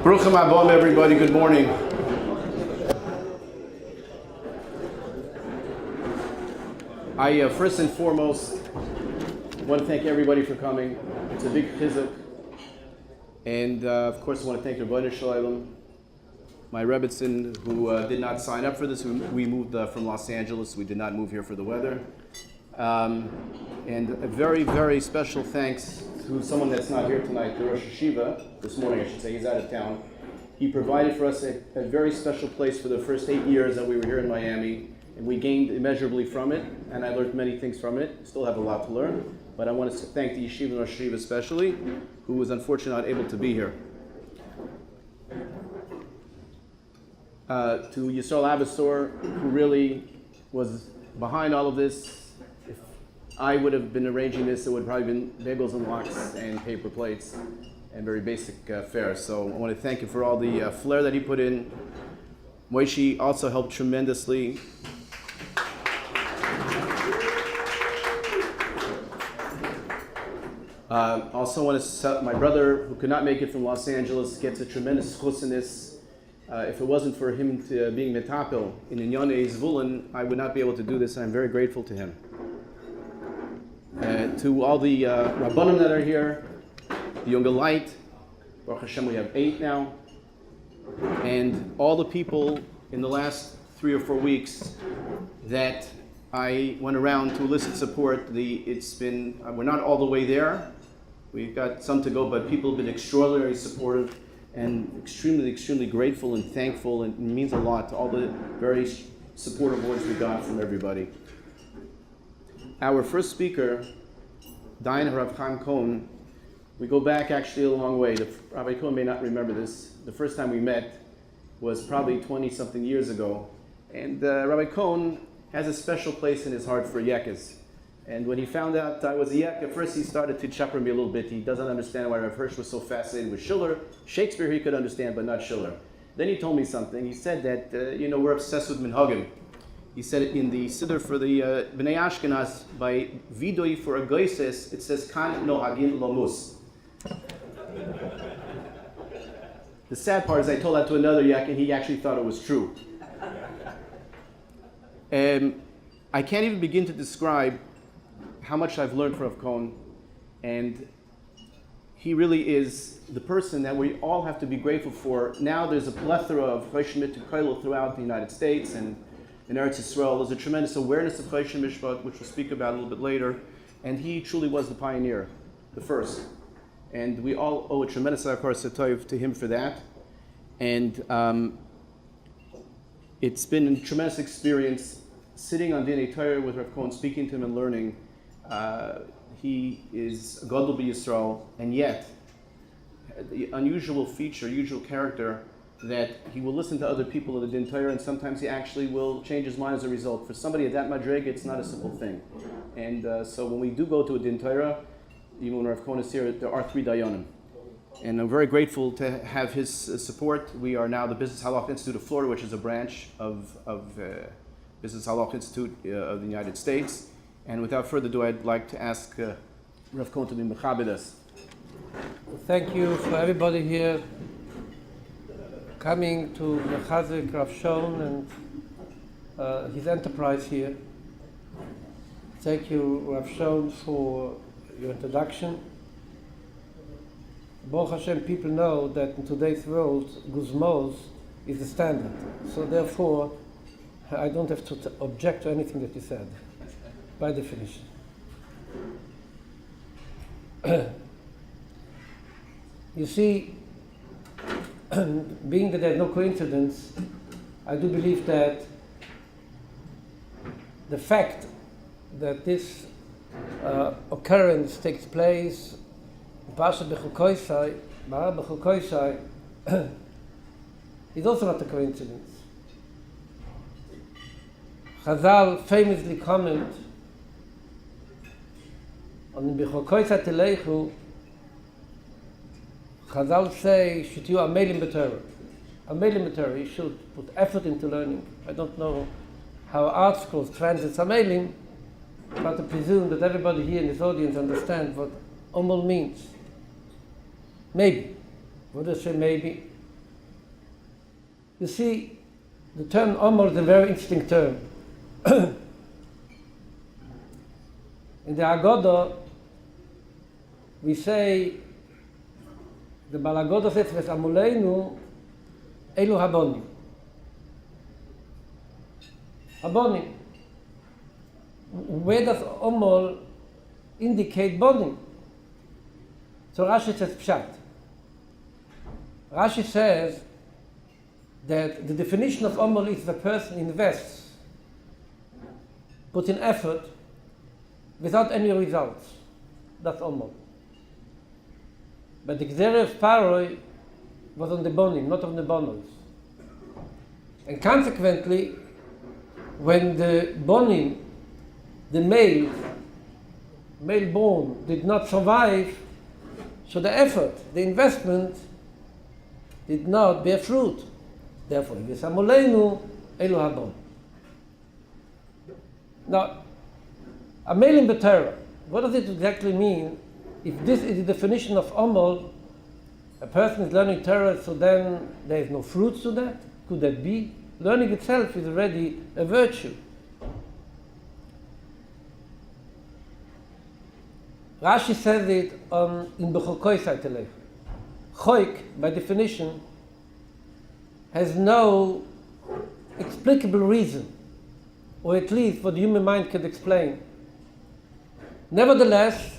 Bruchim Abom, everybody. Good morning. I first and foremost want to thank everybody for coming. It's a big chizuk, and of course I want to thank Rabbeinu Shalom, my Rebbitzin, who did not sign up for this. We moved from Los Angeles. We did not move here for the weather. And a very, very special thanks to someone that's not here tonight, the Rosh Hashiva, this morning I should say. He's out of town. He provided for us a very special place for the first 8 years that we were here in Miami, and we gained immeasurably from it, and I learned many things from it. Still have a lot to learn, but I want to thank the Yeshiva and Rosh Hashiva especially, who was unfortunately not able to be here. To Yisrael Abasor, who really was behind all of this. If I would have been arranging this, it would have probably been bagels and lox and paper plates and very basic fare. So I want to thank him for all the flair that he put in. Moishi also helped tremendously. Also want to my brother, who could not make it from Los Angeles, gets a tremendous chus in this. If it wasn't for him being metapel in Inyane Zvulun, I would not be able to do this, and I'm very grateful to him. To all the Rabbanim that are here, the Younger Light, Baruch Hashem, we have 8 now, and all the people in the last 3 or 4 weeks that I went around to elicit support. It's been, we're not all the way there. We've got some to go, but people have been extraordinarily supportive and extremely, extremely grateful and thankful, and it means a lot to all the very supportive words we got from everybody. Our first speaker, Dayan Rav Chaim Cohen, we go back actually a long way. Rabbi Cohen may not remember this. The first time we met was probably 20-something years ago, and Rabbi Cohen has a special place in his heart for Yekkes. And when he found out I was a Yek, at first he started to chopper me a little bit. He doesn't understand why Rav Hirsch was so fascinated with Schiller. Shakespeare he could understand, but not Schiller. Then he told me something. He said that, we're obsessed with Minhagim. He said it in the Siddur for the Bnei Ashkenaz, by Vidoi for a Goises, it says, Kan Nohagin Lomus. The sad part is I told that to another Yak, and he actually thought it was true. I can't even begin to describe how much I've learned from Rav Cohen, and he really is the person that we all have to be grateful for. Now there's a plethora of Choshen Mishpat throughout the United States and in Eretz Yisrael. There's a tremendous awareness of Choshen Mishpat, which we'll speak about a little bit later, and he truly was the pioneer, the first. And we all owe a tremendous akar to him for that. And it's been a tremendous experience sitting on Dinei Torah with Rav Cohen, speaking to him and learning. He is a Gadol B'Yisrael, and yet the unusual character that he will listen to other people of the Din Torah, and sometimes he actually will change his mind as a result. For somebody at that madrega, it's not a simple thing. And so when we do go to a Din Torah, even when Rav Cohen is here, there are 3 Dayanim. And I'm very grateful to have his support. We are now the Business Halach Institute of Florida, which is a branch of Business Halach Institute of the United States. And without further ado, I'd like to ask Rav Cohen to be mechabed us. Thank you for everybody here coming to Mechazik Rav Shon and his enterprise here. Thank you, Rav Shon, for your introduction. Baruch Hashem, people know that in today's world, Guzmos is the standard. So therefore, I don't have to object to anything that you said, by definition. You see, being that there's no coincidence, I do believe that the fact that this occurrence takes place in Pasha Bechukoisai, is also not a coincidence. Chazal famously comment on Bechukoisai Teleichu. Chazal say, Shitiu Amelim B'Torah. Amelim B'Torah, you should put effort into learning. I don't know how art schools translate Amelim, but I presume that everybody here in this audience understands what Omel means. Maybe. What does it say maybe? You see, the term Omol is a very interesting term. In the Agoda, we say, the Balagoda says, Ves Amuleinu, Elu Habonim. Habonim. Where does Omol indicate bonim? So Rashi says Pshat. Rashi says that the definition of Omol is the person invests, put in effort, without any results. That's Omol. But the Gzera of Paroi was on the bonim, not on the bonos. And consequently, when the bonim, the male born, did not survive, so the effort, the investment, did not bear fruit. Therefore, V'samolenu elu habon. Now, a male in B'Torah, what does it exactly mean? If this is the definition of Omol, a person is learning Torah, so then there is no fruits to that? Could that be? Learning itself is already a virtue. Rashi says it in Bechokoi Saitelech. Choik, by definition, has no explicable reason, or at least what the human mind can explain. Nevertheless,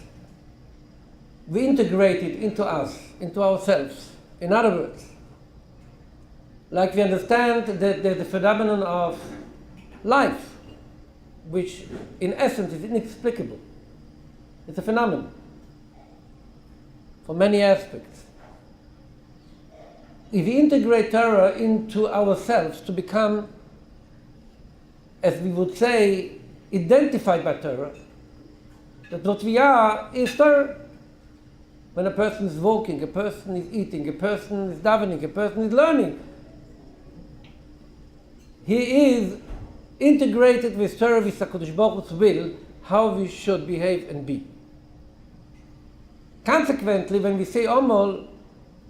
we integrate it into us, into ourselves. In other words, like we understand that there's the phenomenon of life, which in essence is inexplicable. It's a phenomenon for many aspects. If we integrate Torah into ourselves to become, as we would say, identified by Torah, that what we are is Torah. When a person is walking, a person is eating, a person is davening, a person is learning, he is integrated with Torah, with HaKadosh Baruch Hu's will, how we should behave and be. Consequently, when we say Omol,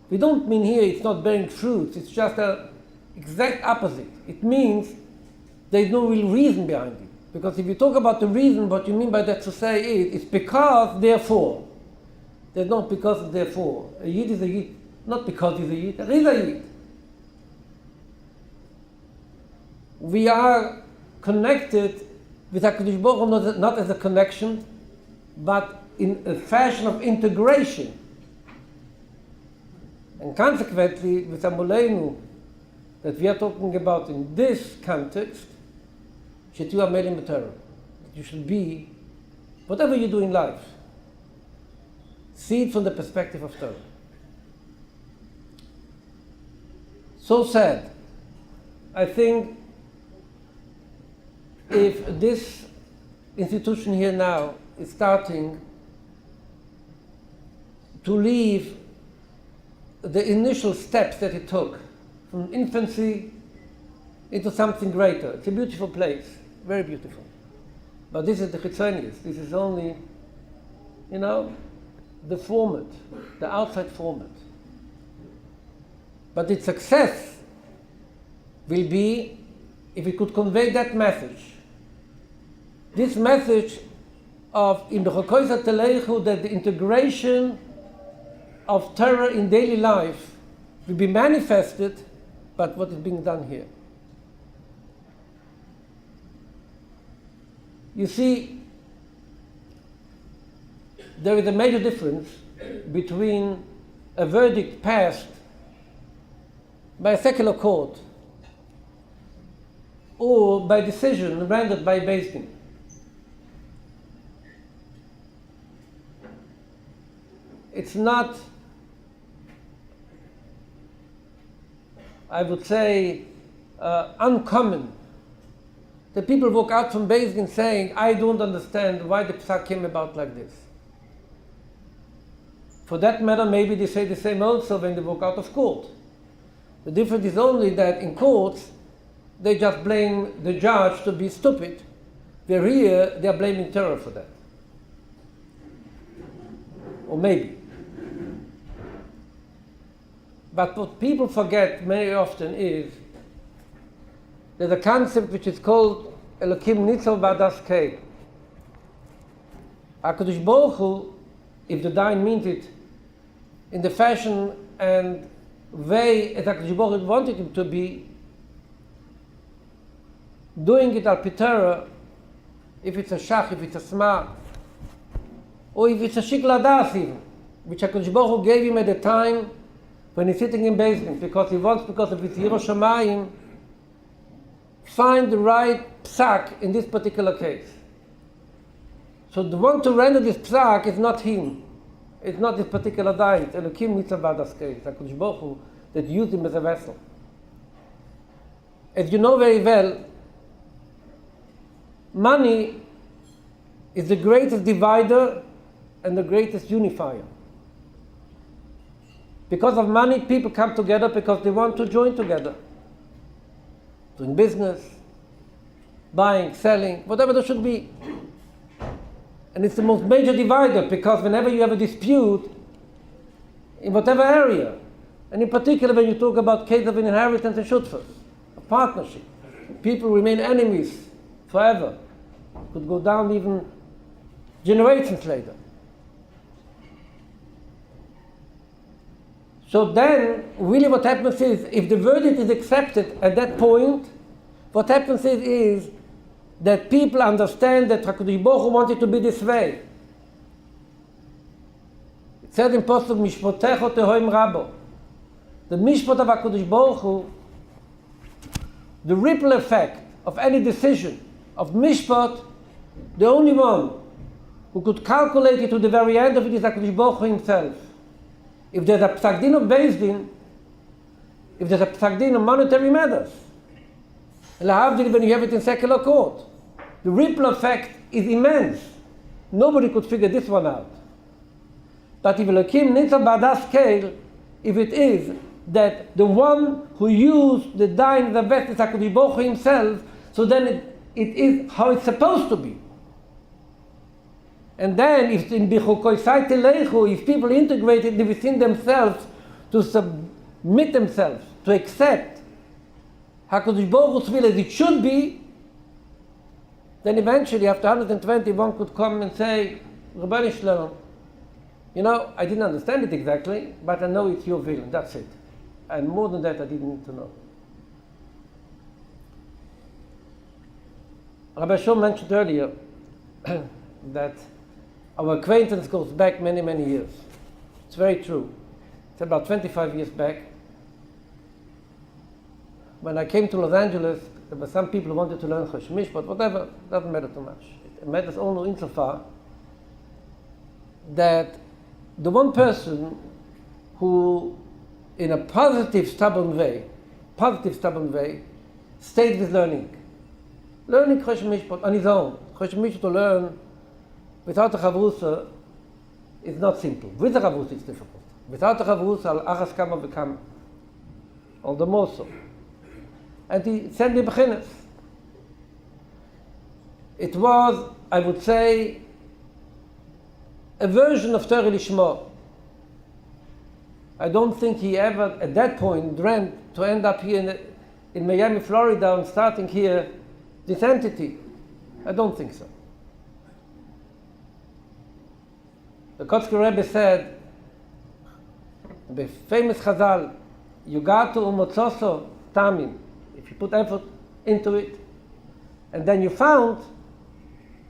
we don't mean here it's not bearing fruits, it's just the exact opposite. It means there is no real reason behind it. Because if you talk about the reason, what you mean by that to say is, it's because, therefore. There's not because, therefore. A Yid is a Yid, not because he's a Yid, there is a Yid. We are connected with HaKadosh Baruch Hu not as a connection, but in a fashion of integration. And consequently, with Amolenu, that we are talking about in this context, Shetu Amelim B'Torah. You should be, whatever you do in life, see it from the perspective of Torah. So sad. I think if this institution here now is starting to leave the initial steps that it took from infancy into something greater. It's a beautiful place, very beautiful. But this is the Chitzonius. This is only, the format, the outside format. But its success will be if we could convey that message. This message of in the Chokoisa Telechu, that the integration of Torah in daily life will be manifested, but what is being done here. You see, there is a major difference between a verdict passed by a secular court or by decision rendered by Beis Din. It's not, I would say, uncommon that people walk out from Beis Din saying, I don't understand why the psak came about like this. For that matter, maybe they say the same also when they walk out of court. The difference is only that in courts, they just blame the judge to be stupid, where here they are blaming Torah for that. Or maybe. But what people forget very often is there's a concept which is called Elokim Nitzel B'Adas Kei. HaKadosh Baruch Hu, if the Dain means it, in the fashion and way as HaKadosh Baruch Hu wanted him to be, doing it al pitera, if it's a shach, if it's a sma, or if it's a shikla das even, which HaKadosh Baruch Hu gave him at the time when he's sitting in basement, because he wants, because of his Yirah Shamayim, find the right psak in this particular case. So the one to render this psak is not him. It's not this particular dain. It's Elokim Nitzel B'Adas Kei. It's HaKadosh Baruch Hu that used him as a vessel. As you know very well, money is the greatest divider and the greatest unifier. Because of money, people come together because they want to join together. Doing business, buying, selling, whatever there should be. And it's the most major divider, because whenever you have a dispute, in whatever area, and in particular when you talk about case of an inheritance and shutfas, a partnership, people remain enemies forever. Could go down even generations later. So then, really what happens is, if the verdict is accepted at that point, what happens is that people understand that HaKadosh Baruch Hu wanted to be this way. It said in Pasuk, Mishpotecho tehoim rabo. The mishpot of HaKadosh Baruch Hu, the ripple effect of any decision of mishpot, the only one who could calculate it to the very end of it is HaKadosh Baruch Hu himself. If there's a psak din of Beis Din, if there's a psak din of monetary matters, lahavdil when you have it in secular court, the ripple effect is immense. Nobody could figure this one out. But if Elokim Nitzel B'Adas Kei, if it is that the one who used the dain, the best is HaKadosh Baruch Hu himself, so then it is how it's supposed to be. And then, if in Bichukoi Saite Leichu, if people integrate it within themselves to submit themselves, to accept HaKadosh Baruch Hu's will as it should be, then eventually, after 120, one could come and say, Rabbi Shalom, you know, I didn't understand it exactly, but I know it's your will, and that's it. And more than that, I didn't need to know. Rabbi Shom mentioned earlier that our acquaintance goes back many, many years. It's very true. It's about 25 years back. When I came to Los Angeles, there were some people who wanted to learn Chashmish, but whatever, doesn't matter too much. It matters only insofar that the one person who, in a positive, stubborn way, stayed with learning Chashmish, but on his own. Chashmish to learn without a chavrusa is not simple. With a chavrusa it's difficult. Without a chavrusa, al-achas kama v'kama. All the more so. And he sent me beginners. It was, I would say, a version of Torah Lishma. I don't think he ever, at that point, dreamt to end up here in Miami, Florida, and starting here this entity. I don't think so. The Kotzker Rebbe said, the famous Chazal, Yugatu umotzoso tamim. If you put effort into it, and then you found,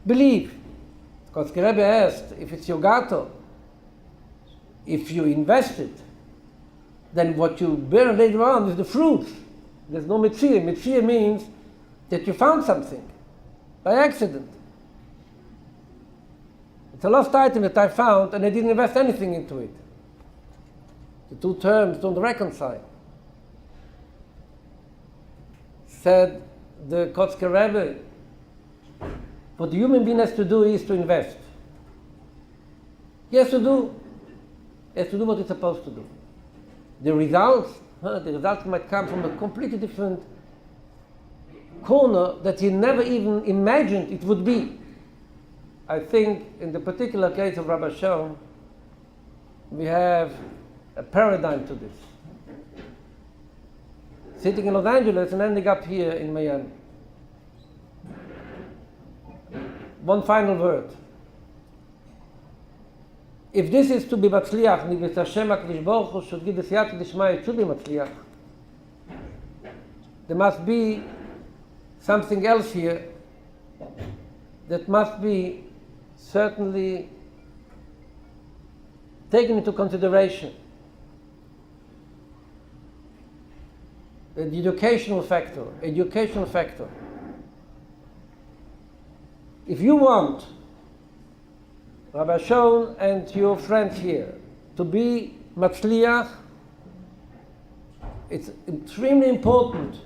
believe. Kotzker Rebbe asked, if it's Yugato, if you invested, then what you bear later on is the fruit. There's no mitzvah. Mitzvah means that you found something by accident. It's a lost item that I found, and I didn't invest anything into it. The two terms don't reconcile. Said the Kotzker Rebbe, what the human being has to do is to invest. He has to do what he's supposed to do. The results might come from a completely different corner that he never even imagined it would be. I think in the particular case of Rabbi Shalom, we have a paradigm to this. sitting in Los Angeles and ending up here in Miami. One final word. If this is to be Matzliach, Nivit Hashem HaKadosh Baruch Hu should give the Siyata D'Shmaya, it should be Matzliach. There must be something else here that must be certainly taken into consideration. The educational factor. If you want Rabbi Shon and your friends here to be Matzliach, it's extremely important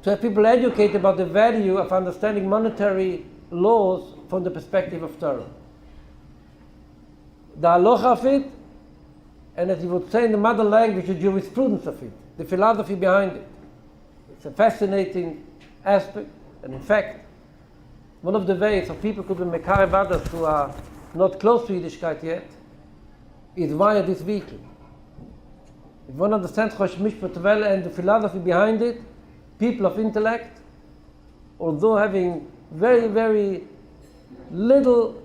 to have people educated about the value of understanding monetary laws from the perspective of Torah. The halacha of it, and as you would say in the mother language, the jurisprudence of it, the philosophy behind it. It's a fascinating aspect, and in fact, one of the ways of people could be mekarev others who are not close to Yiddishkeit yet is via this vehicle. If one understands Chosh Mishpat well and the philosophy behind it, people of intellect, although having very, very little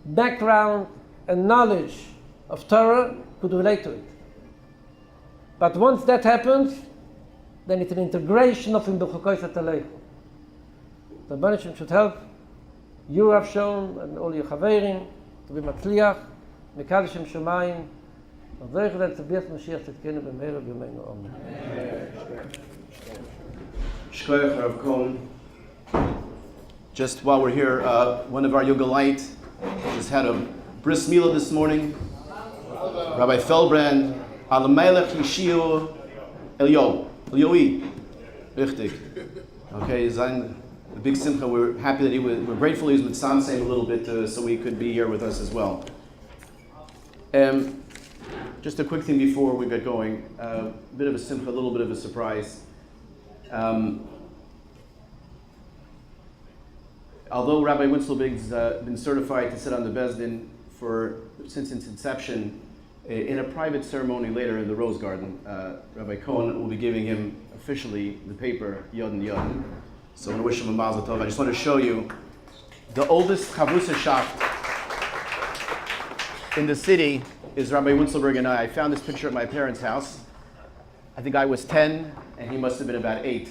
background and knowledge of Torah, could relate to it. But once that happens, then it's an integration of Im B'Chokois HaTalechu. The Brunch should help you, Rav Shon, and all your Chaverim to be Matzliach, Mekadosh Shem Shemayim, und so ich werde zu Bias Mashiach Tzidkenu b'meira b'yomeinu. Amen. Shkoyach Rav Cohn. Just while we're here, one of our Yogalite just had a bris milah this morning. Rabbi Feldbrand, Alamelech Yishiu Elioi. Richtig. Okay, Zayn, the big simcha, we're happy that we're grateful he was with Samsem a little bit so he could be here with us as well. Just a quick thing before we get going, a bit of a simcha, a little bit of a surprise. Although Rabbi Winzelbig's been certified to sit on the Bezdin since its inception, in a private ceremony later in the Rose Garden, Rabbi Cohen will be giving him officially the paper Yodin Yodin. So I want to wish him a mazel tov. I just want to show you the oldest chavrusa shop in the city is Rabbi Winzelberg and I. I found this picture at my parents' house. I think I was 10 and he must have been about 8.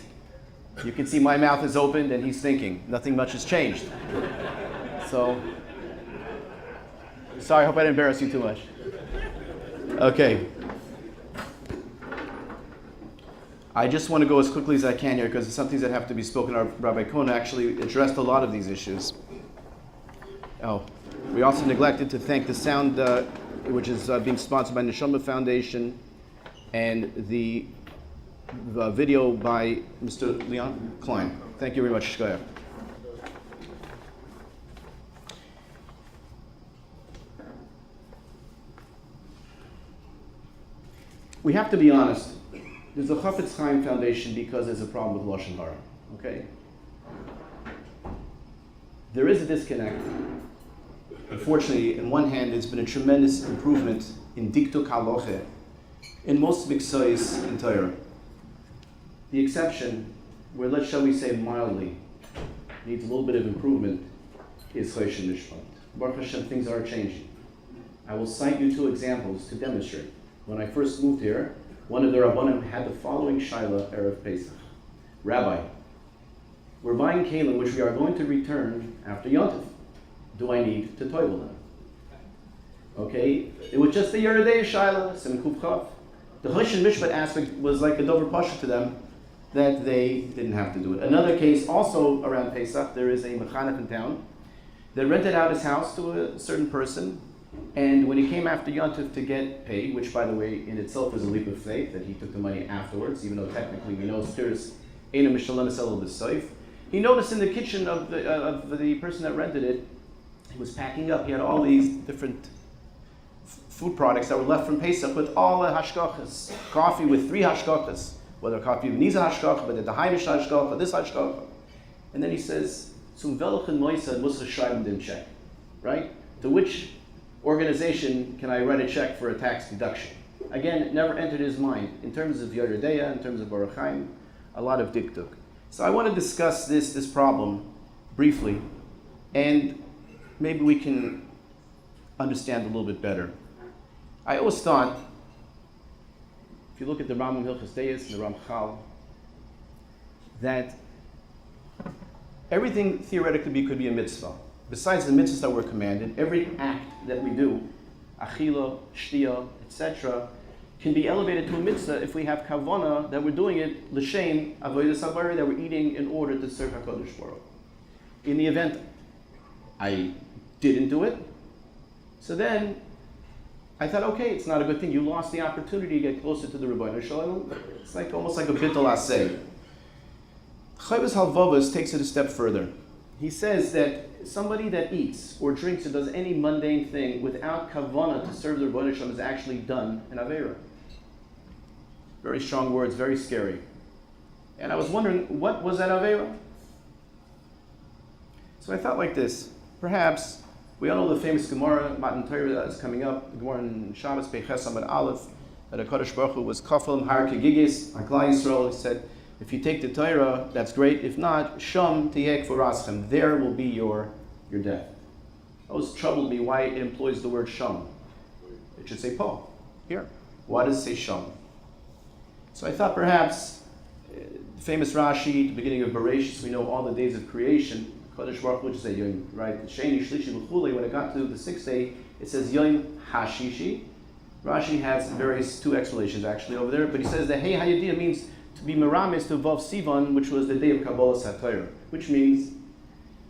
You can see my mouth is opened and he's thinking. Nothing much has changed. So, sorry, I hope I didn't embarrass you too much. Okay. I just want to go as quickly as I can here because some things that have to be spoken of. Rabbi Cohen actually addressed a lot of these issues. Oh, we also neglected to thank the sound, which is being sponsored by Neshama Foundation, and the video by Mr. Leon Klein. Thank you very much, Shkoyach. We have to be honest. There's a Chafetz Chaim Foundation because there's a problem with Lashon Hara. Okay? There is a disconnect. Unfortunately, on one hand, there's been a tremendous improvement in Diktuk Haloche in most Miksois in Torah. The exception, where shall we say mildly, needs a little bit of improvement, is Chosh Mishpat. Baruch Hashem, things are changing. I will cite you 2 examples to demonstrate. When I first moved here, one of the Rabbanim had the following shaila Erev Pesach. Rabbi, we're buying kelim which we are going to return after Yontif. Do I need to toivel them? Okay, it was just a Yeridei shaila, Sim Kuf Chav. The Chosh Mishpat aspect was like a dover pasha to them that they didn't have to do it. Another case, also around Pesach, there is a mechanech in town that rented out his house to a certain person. And when he came after Yontif to get paid, which by the way in itself is a leap of faith that he took the money afterwards, even though technically we know Stirs Eina Mishalem Esel B'Soif, he noticed in the kitchen of the person that rented it, he was packing up. He had all these different food products that were left from Pesach with all the hashkachas. Coffee with 3 hashkachas, whether coffee with Niza hashkach, but the Heimish hashkach, or this hashkach. And then he says, "Zum welchen Moisad muss ich schreiben den check?" Right? To which organization can I write a check for a tax deduction? Again, it never entered his mind. In terms of Yeridea, in terms of Baruch Chaim, a lot of diktuk. So I want to discuss this problem briefly, and maybe we can understand a little bit better. I always thought, if you look at the Rambam Hilchos Deis and the Ramchal, that everything theoretically could be a mitzvah. Besides the mitzvahs that we're commanded, every act that we do, achila, shtia, etc., can be elevated to a mitzvah if we have kavana that we're doing it l'shem avodas habayra, that we're eating in order to serve HaKadosh Baruch Hu. In the event I didn't do it, so then I thought, okay, it's not a good thing. You lost the opportunity to get closer to the Rebbeinu Shalom. It's like almost like a bittul aseh. Chovos Halvavos takes it a step further. He says that somebody that eats or drinks or does any mundane thing without kavanah to serve the Rebbeinu Shalom is actually done an avera. Very strong words, very scary. And I was wondering, what was that avera? So I thought like this. Perhaps, we all know the famous Gemara, Matan Torah, that is coming up, the Gemara in Shabbos, Peiches Amud Aleph, that HaKadosh Baruch Hu was kafel har kegigis, Klal Yisrael. He said, if you take the Torah, that's great. If not, sham tiyek v'raschem. There will be your death. It always troubled me why it employs the word sham. It should say po. Here. Why does it say sham? So I thought perhaps, famous Rashi, at the beginning of Bereshis, we know all the days of creation. Kodesh Baruch Hu, which is a yom, right? Sheni, Shlishi, V'chulei. When it got to the sixth day, it says yom hashishi. Rashi has two explanations actually over there, but he says that hey hayadia means to be meramis to Vav Sivan, which was the day of Kabbalah Satorah, which means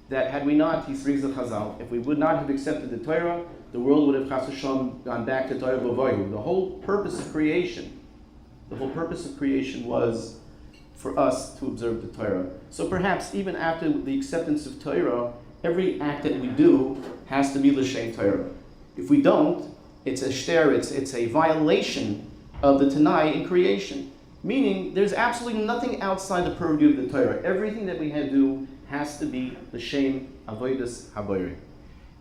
that had we not, he brings the Chazal, if we would not have accepted the Torah, the world would have Chas v'Shalom gone back to Torah B'Voyu. The whole purpose of creation was for us to observe the Torah. So perhaps even after the acceptance of Torah, every act that we do has to be l'shem Torah. If we don't, it's a shter, it's a violation of the Tanai in creation. Meaning, there's absolutely nothing outside the purview of the Torah. Everything that we do has to be l'shem avodas habayra.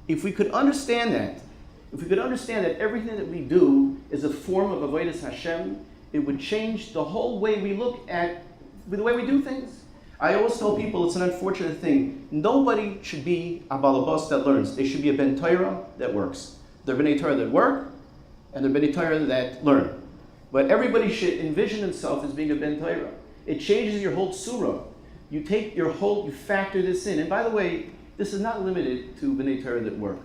If we could understand that, everything that we do is a form of avodas Hashem, it would change the whole way we look at the way we do things. I always tell people it's an unfortunate thing. Nobody should be a balabas that learns. They should be a ben Torah that works. There are bnei Torah that work, and there are bnei Torah that learn. But everybody should envision himself as being a ben Torah. It changes your whole surah. You factor this in. And by the way, this is not limited to bnei Torah that work.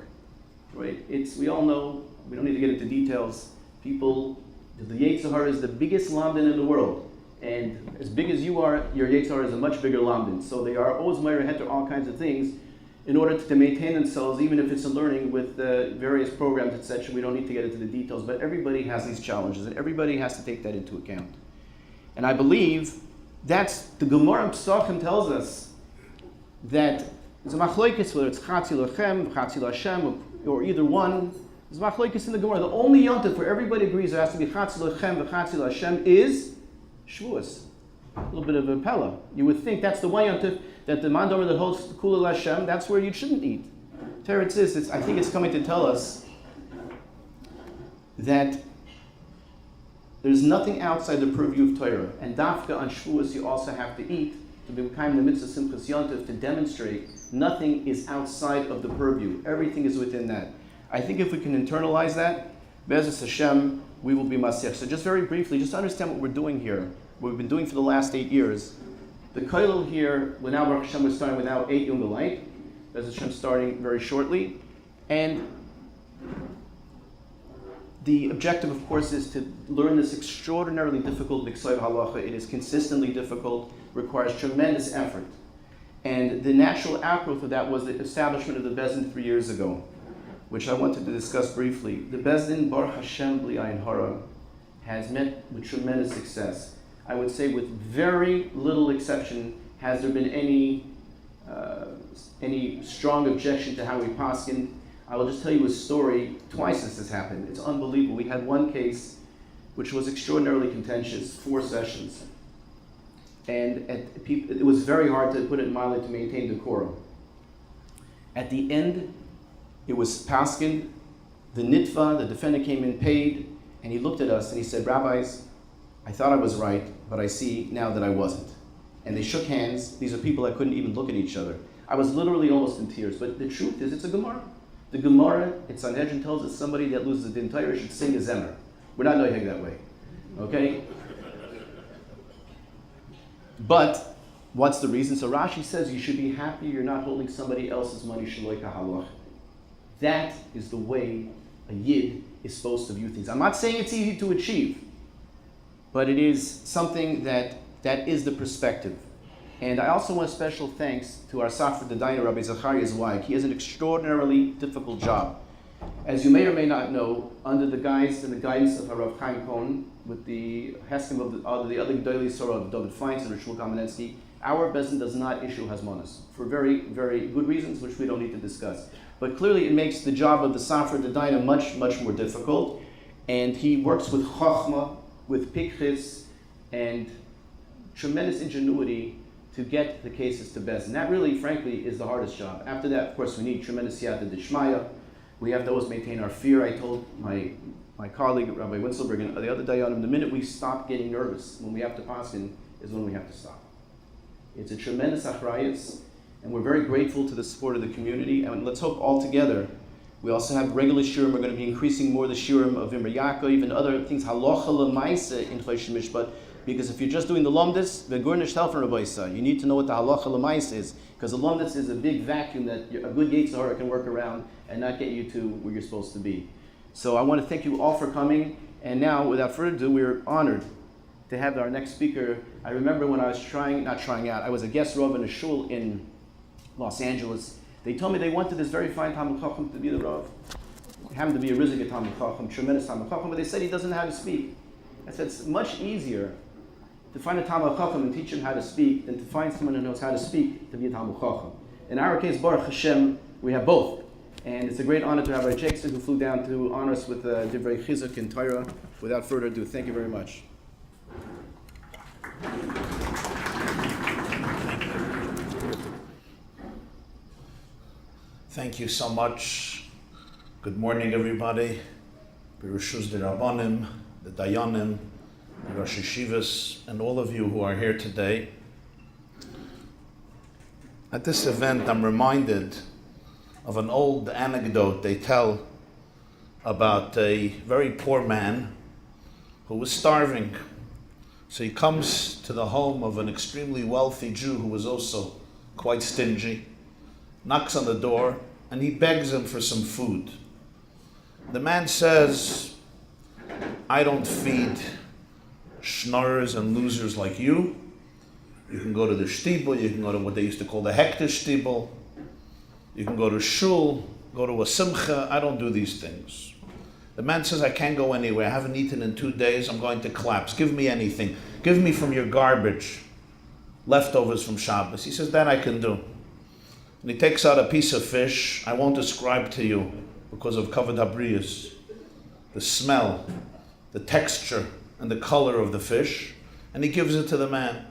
Right? We all know, we don't need to get into details. People, the Yetzer Hara is the biggest lamdan in the world. And as big as you are, your Yetzer Hara is a much bigger lamdan. So they are always meir heter all kinds of things in order to maintain themselves, even if it's a learning with various programs, etc. We don't need to get into the details, but everybody has these challenges, and everybody has to take that into account. And I believe that's the Gemara in Pesachim tells us that it's a machlokes, whether it's Chatzi Lachem, Chatzi Lashem, or either one. There's machlokes in the Gemara. The only yontif where everybody agrees there has to be Chatzi Lachem, Chatzi Lashem is Shavuos. A little bit of a pella. You would think that's the one yontif that the mandomer that holds Kula Lashem, that's where you shouldn't eat. Teretz is, I think it's coming to tell us that there's nothing outside the purview of Torah. And dafka on Shavuos you also have to eat to become the mitzvah simchas yontif, to demonstrate nothing is outside of the purview. Everything is within that. I think if we can internalize that, Be'ezus Hashem, we will be masech. So just very briefly, just to understand what we're doing here, what we've been doing for the last 8 years. The kollel here, now Baruch Hashem, we're starting with now 8 Yom B'Light. Be'ezus Hashem starting very shortly. And the objective, of course, is to learn this extraordinarily difficult Miksai Halacha. It is consistently difficult, requires tremendous effort. And the natural outgrowth of that was the establishment of the Bezdin 3 years ago, which I wanted to discuss briefly. The Bezdin, Baruch Hashem Bli Ayin Hara, has met with tremendous success. I would say with very little exception has there been any strong objection to how we paskin. I will just tell you a story. Twice this has happened. It's unbelievable. We had one case which was extraordinarily contentious, 4 sessions. And it was very hard, to put it mildly, to maintain decorum. At the end, it was paskin, the nitva, the defendant came in paid, And he looked at us and he said, "Rabbis, I thought I was right, but I see now that I wasn't." And they shook hands. These are people that couldn't even look at each other. I was literally almost in tears. But the truth is, it's a Gemara. The Gemara in Sanhedrin tells us somebody that loses the entire should sing a zemer. We're not noiheg that way. Okay? But what's the reason? So Rashi says you should be happy you're not holding somebody else's money shaloi kahalach. That is the way a yid is supposed to view things. I'm not saying it's easy to achieve, but it is something that is the perspective. And I also want special thanks to our Safra Dedainer, Rabbi Zachariah Zweig. He has an extraordinarily difficult job. As you may or may not know, under the guise and the guidance of Rav Chaim Cohn, with the Heskim of the other Gedolei Yisrael of David Feinstein and Shmuel Kamenetsky, our Bezdin does not issue Hazmonas for very, very good reasons, which we don't need to discuss. But clearly it makes the job of the Safra Dedainer much, much more difficult. And he works with Chochmah, with Pikchis, and tremendous ingenuity to get the cases to Bezdin. That really, frankly, is the hardest job. After that, of course, we need tremendous siyata d'shmaya. We have to always maintain our fear. I told my colleague, Rabbi Winselberg, and the other dayanim, the minute we stop getting nervous when we have to paskin is when we have to stop. It's a tremendous achrayus, and we're very grateful to the support of the community. And let's hope all together. We also have regular shiurim. We're going to be increasing more the shiurim of Imre Yaakov, and other things, halacha l'maisa in Choshen Mishpat. Because if you're just doing the lomdis, the gurnish telfer rabbeisa, you need to know what the halacha l'maisa is. Because the lomdis is a big vacuum that a good Yetzirah can work around and not get you to where you're supposed to be. So I want to thank you all for coming. And now, without further ado, we're honored to have our next speaker. I remember when I was I was a guest rav in a shul in Los Angeles. They told me they wanted this very fine Talmud Chacham to be the rav. He happened to be a Rizig Talmud Chacham, tremendous Talmud Chacham, but they said he doesn't know how to speak. I said it's much easier to find a Talmud Chacham and teach him how to speak than to find someone who knows how to speak to be a Talmud Chacham. In our case, Baruch Hashem, we have both. And it's a great honor to have Rabbi Jackson, who flew down to honor us with Divrei Chizuk and Torah. Without further ado, thank you very much. Thank you so much. Good morning, everybody. B'Rishus the Rabbanim, the Dayanim, the Rosh Yeshivas, and all of you who are here today. At this event, I'm reminded of an old anecdote they tell about a very poor man who was starving. So he comes to the home of an extremely wealthy Jew who was also quite stingy, knocks on the door, and he begs him for some food. The man says, "I don't feed schnorrers and losers like you. You can go to the shtibel, you can go to what they used to call the hektish shtibel, you can go to shul, go to a simcha. I don't do these things." The man says, "I can't go anywhere. I haven't eaten in 2 days. I'm going to collapse. Give me anything. Give me from your garbage, leftovers from Shabbos." He says, "That I can do." And he takes out a piece of fish. I won't describe to you because of kavod habriyos, the smell, the texture, and the color of the fish. And he gives it to the man.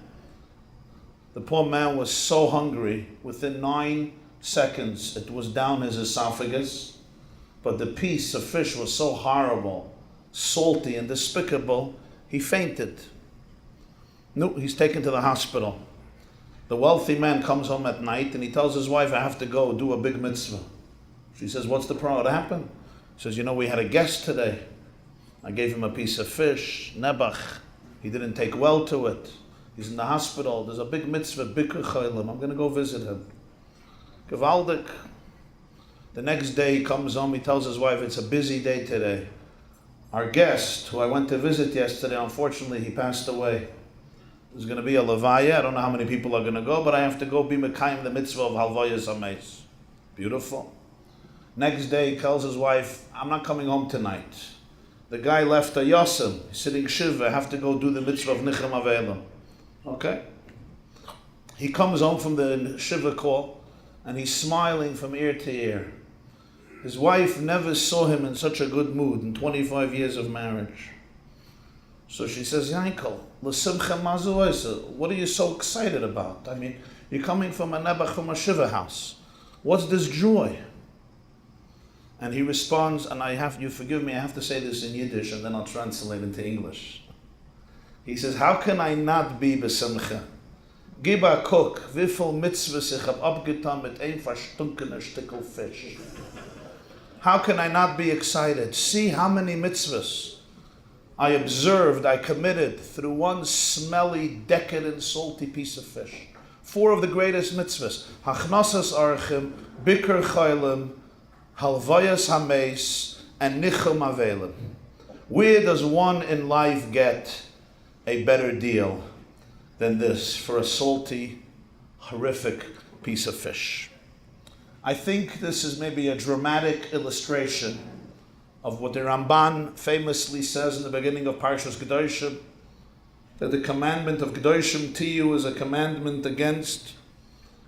The poor man was so hungry, within 9 seconds it was down his esophagus, but the piece of fish was so horrible, salty and despicable, he fainted. No, he's taken to the hospital. The wealthy man comes home at night and he tells his wife, "I have to go do a big mitzvah." She says, "What's the problem? What happened?" He says, "We had a guest today. I gave him a piece of fish, nebach. He didn't take well to it. He's in the hospital. There's a big mitzvah, bikur chaylim. I'm going to go visit him." Gewaldig. The next day he comes home, he tells his wife, "It's a busy day today. Our guest, who I went to visit yesterday, unfortunately he passed away. There's going to be a levaya. I don't know how many people are going to go, but I have to go be mekayim the mitzvah of halvayas ameis." Beautiful. Next day he tells his wife, "I'm not coming home tonight. The guy left a yosim, he's sitting shiva. I have to go do the mitzvah of nichram avelim." Okay. He comes home from the shiva call and he's smiling from ear to ear. His wife never saw him in such a good mood in 25 years of marriage. So she says, "Yankel, l'simcha mazu oisa, what are you so excited about? I mean, you're coming from a nebach from a shiva house. What's this joy?" And he responds, and you forgive me, I have to say this in Yiddish and then I'll translate into English. He says, how can I not be besimcha? Gib a cook, wieveel mitzvahs ich hab abgetan mit ein verstunkener Stickel fish. How can I not be excited? See how many mitzvahs I observed, I committed through one smelly, decadent, salty piece of fish. 4 of the greatest mitzvahs. Hachnasas archim, biker chaylim, halvayas hameis, and nichum avelim. Where does one in life get a better deal than this for a salty, horrific piece of fish? I think this is maybe a dramatic illustration of what the Ramban famously says in the beginning of Parshas Kedoshim, that the commandment of Kedoshim to you is a commandment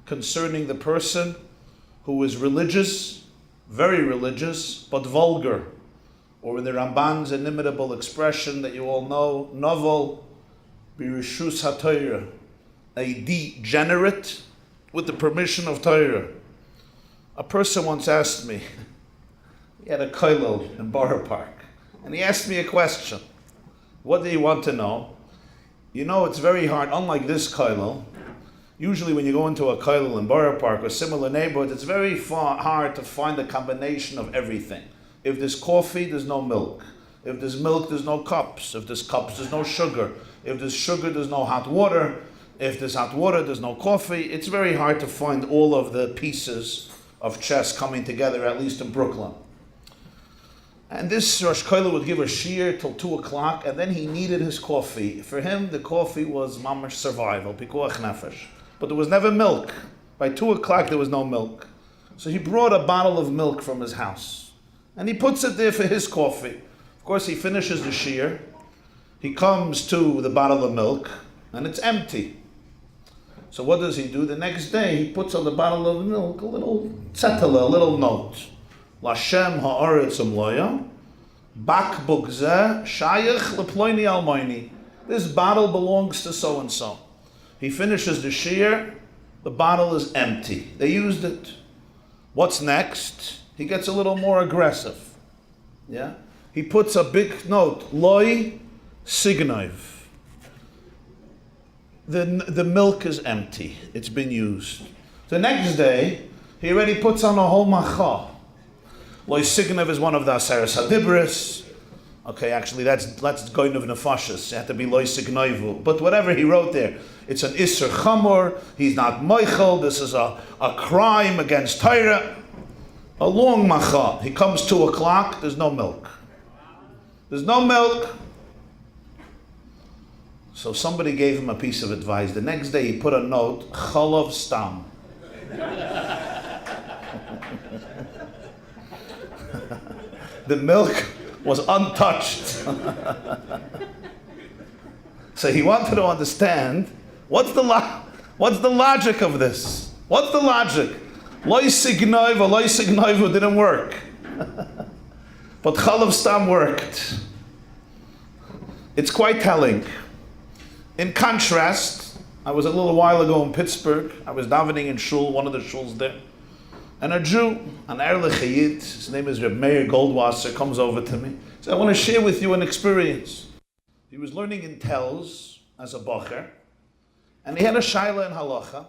concerning the person who is religious, very religious, but vulgar, or in the Ramban's inimitable expression that you all know, novel, birishus ha-Torah, a degenerate with the permission of Torah. A person once asked me, he had a kollel in Borough Park, and he asked me a question. What do you want to know? You know, it's very hard, unlike this kollel. Usually when you go into a kollel in Borough Park or similar neighborhoods, it's very hard to find a combination of everything. If there's coffee, there's no milk. If there's milk, there's no cups. If there's cups, there's no sugar. If there's sugar, there's no hot water. If there's hot water, there's no coffee. It's very hard to find all of the pieces of chess coming together, at least in Brooklyn. And this Rosh Kollel would give a shiur till 2 o'clock, and then he needed his coffee. For him, the coffee was mamash survival, pikuach nefesh. But there was never milk. By 2 o'clock, there was no milk. So he brought a bottle of milk from his house, and he puts it there for his coffee. Of course, he finishes the shiur. He comes to the bottle of milk, and it's empty. So what does he do? The next day, he puts on the bottle of milk a little zettel, a little note. Lashem ha'aretz umloya, bakbuk zeh shayich leploini almoini. This bottle belongs to so-and-so. He finishes the shiur, the bottle is empty. They used it. What's next? He gets a little more aggressive. Yeah? He puts a big note, loi signov. The milk is empty. It's been used. The next day, he already puts on a whole macha. Loi signov is one of the Aseres HaDibros. Okay, actually, that's going of nefashis. It had to be loi signovu. But whatever he wrote there, it's an Isser Chamor. He's not Moichel. This is a crime against Torah. A long macha. He comes 2 o'clock, there's no milk. There's no milk. So somebody gave him a piece of advice. The next day he put a note, Cholov Stam. The milk was untouched. So he wanted to understand, what's the logic of this? What's the logic? Loi signov didn't work. But Cholov Stam worked. It's quite telling. In contrast, I was a little while ago in Pittsburgh. I was davening in shul, one of the shuls there. And a Jew, an Erlich Yid, his name is Reb Meir Goldwasser, comes over to me. He said, I want to share with you an experience. He was learning in Telz as a bocher, and he had a shaila in halacha.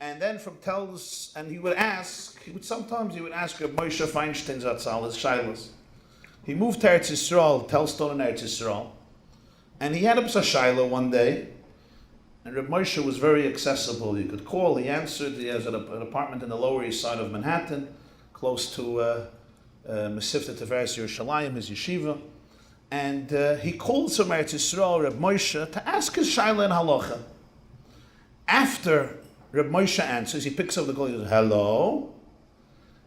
And then from Telz, and he would ask Reb Moshe Feinstein Zatzal his shailas. He moved to Eretz Yisrael, Telzton in Eretz Yisrael, and he had a shaila one day. And Reb Moshe was very accessible. You could call, he answered. He has an apartment in the Lower East Side of Manhattan, close to Mesivta Tiferes Yerushalayim, his yeshiva. And he calls from Eretz Yisrael, Reb Moshe, to ask his shaila in halacha. After Reb Moshe answers, he picks up the call, he says, hello.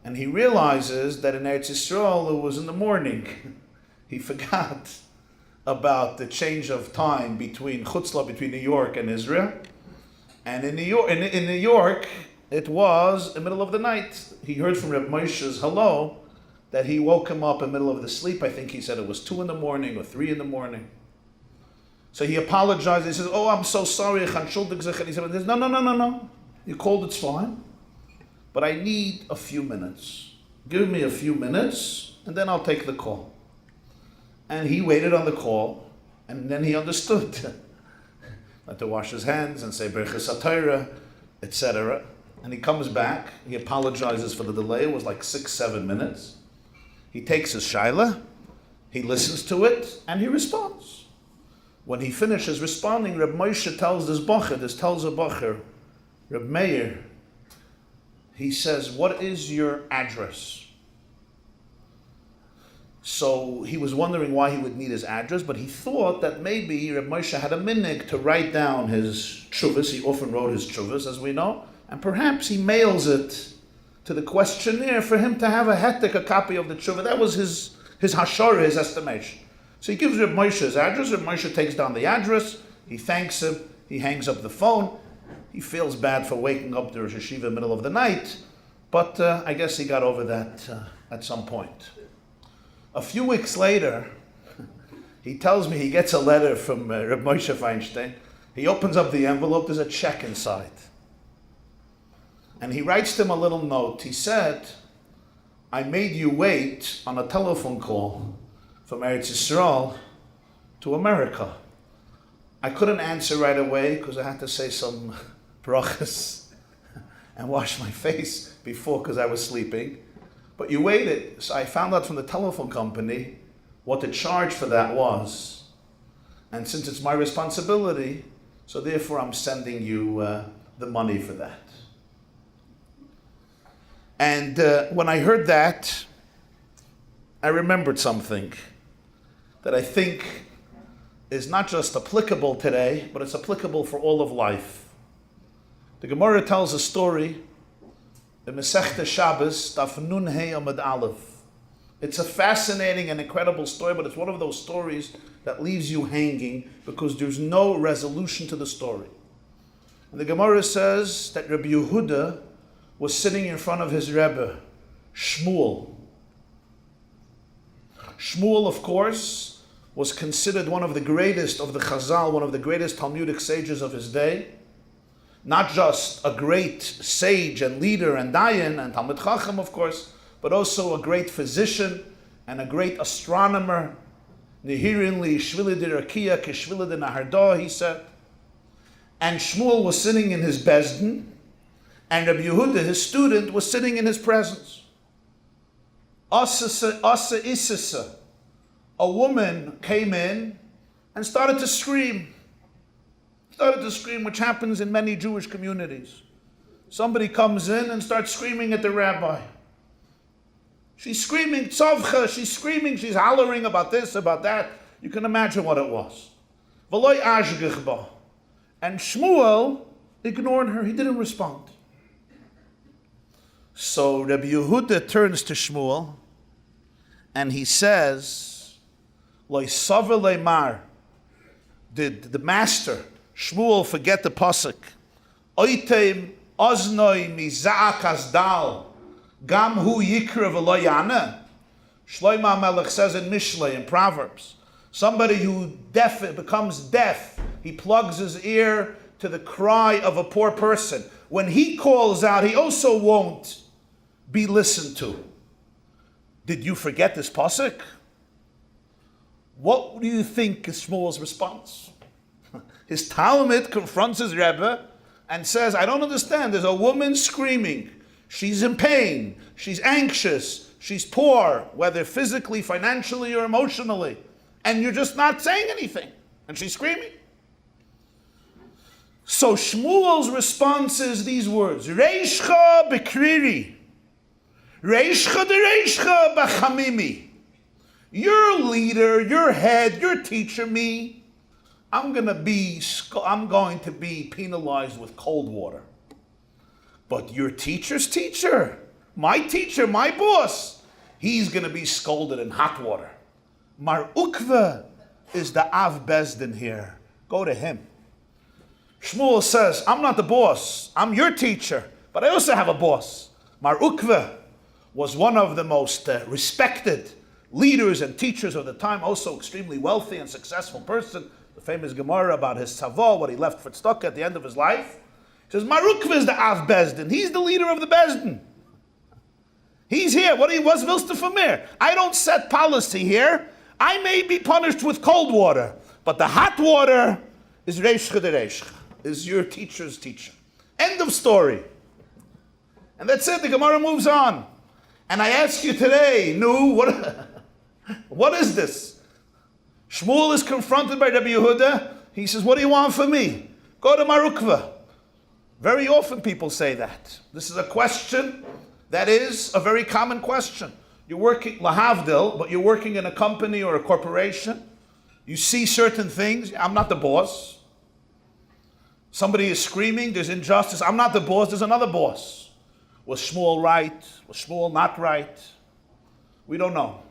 And he realizes that in Eretz Yisrael it was in the morning. He forgot about the change of time between Chutzlah, between New York and Israel. And in New York, it was the middle of the night. He heard from Reb Moshe's hello that he woke him up in the middle of the sleep. I think he said it was 2 in the morning or 3 in the morning. So he apologized. He says, oh, I'm so sorry. And he said, no. You called, it's fine. But I need a few minutes. give me a few minutes, and then I'll take the call. And he waited on the call, and then he understood. Had to wash his hands and say Berchas HaTorah, etc. And he comes back, he apologizes for the delay, it was like 6-7 minutes. He takes his shaila, he listens to it, and he responds. When he finishes responding, Reb Moshe tells a bacher, Reb Meir, he says, what is your address? So he was wondering why he would need his address, but he thought that maybe Reb Moshe had a minhag to write down his tshuvas. He often wrote his tshuvas, as we know, and perhaps he mails it to the questionnaire for him to have a hetek, a copy of the tshuva. That was his hashara, his estimation. So he gives Reb Moshe his address. Reb Moshe takes down the address. He thanks him. He hangs up the phone. He feels bad for waking up the Rosh Hashiva in the middle of the night, but I guess he got over that at some point. A few weeks later, he tells me he gets a letter from Reb Moshe Feinstein. He opens up the envelope. There's a check inside. And he writes them a little note. He said, I made you wait on a telephone call from Eretz Yisrael to America. I couldn't answer right away because I had to say some brachas and wash my face before because I was sleeping. But you waited. So I found out from the telephone company what the charge for that was. And since it's my responsibility, so therefore I'm sending you the money for that. And when I heard that, I remembered something that I think is not just applicable today, but it's applicable for all of life. The Gemara tells a story, the Masechta Shabbos, Daf Nun Hey Amud Aleph. It's a fascinating and incredible story, but it's one of those stories that leaves you hanging because there's no resolution to the story. And the Gemara says that Rabbi Yehuda was sitting in front of his Rebbe, Shmuel. Shmuel, of course, was considered one of the greatest of the Chazal, one of the greatest Talmudic sages of his day. Not just a great sage and leader and dayan and Talmud Chacham, of course, but also a great physician and a great astronomer. Nehirin li shvili de rakia keshvili de naharda, he said. And Shmuel was sitting in his Bezdin, and Rabbi Yehuda, his student, was sitting in his presence. Asa Isisa, a woman came in and started to scream. Which happens in many Jewish communities. Somebody comes in and starts screaming at the rabbi. She's screaming, tzavcha, she's hollering about this, about that. You can imagine what it was. V'loi ashgich ba. And Shmuel ignored her, he didn't respond. So Rabbi Yehuda turns to Shmuel and he says, Loi savar leimar, did the master, Shmuel, forget the pasuk? Oitem oznoi miza'ak asdal, gam hu yikra v'lo yana. Shlomo Melech says in Mishlei, in Proverbs, somebody who becomes deaf, he plugs his ear to the cry of a poor person. When he calls out, he also won't be listened to. Did you forget this pasuk? What do you think is Shmuel's response? His Talmud confronts his Rebbe and says, I don't understand. There's a woman screaming. She's in pain. She's anxious. She's poor, whether physically, financially, or emotionally. And you're just not saying anything. And she's screaming. So Shmuel's response is these words, Reishcha bekriri. Reishcha de reishcha b'chamimi. Your leader, your head, your teacher, me, I'm going to be penalized with cold water. But your teacher's teacher, my boss, he's going to be scolded in hot water. Mar Ukva is the Av Bezdin here. Go to him. Shmuel says, I'm not the boss. I'm your teacher. But I also have a boss. Mar Ukva was one of the most respected leaders and teachers of the time, also extremely wealthy and successful person. The famous Gemara about his tzavah, what he left for tzedakah at the end of his life. He says, Mar Ukva is the Av Bezdin. He's the leader of the Bezdin. He's here. What's willst du from mir? I don't set policy here. I may be punished with cold water, but the hot water is Reishcha de Reishcha, is your teacher's teacher. End of story. And that's it. The Gemara moves on. And I ask you today, what is this? Shmuel is confronted by Rabbi Yehuda. He says, what do you want from me? Go to Marukva. Very often people say that. This is a question that is a very common question. You're working, lahavdil, but you're working in a company or a corporation. You see certain things. I'm not the boss. Somebody is screaming, there's injustice. I'm not the boss, there's another boss. Was Shmuel right? Was Shmuel not right? We don't know.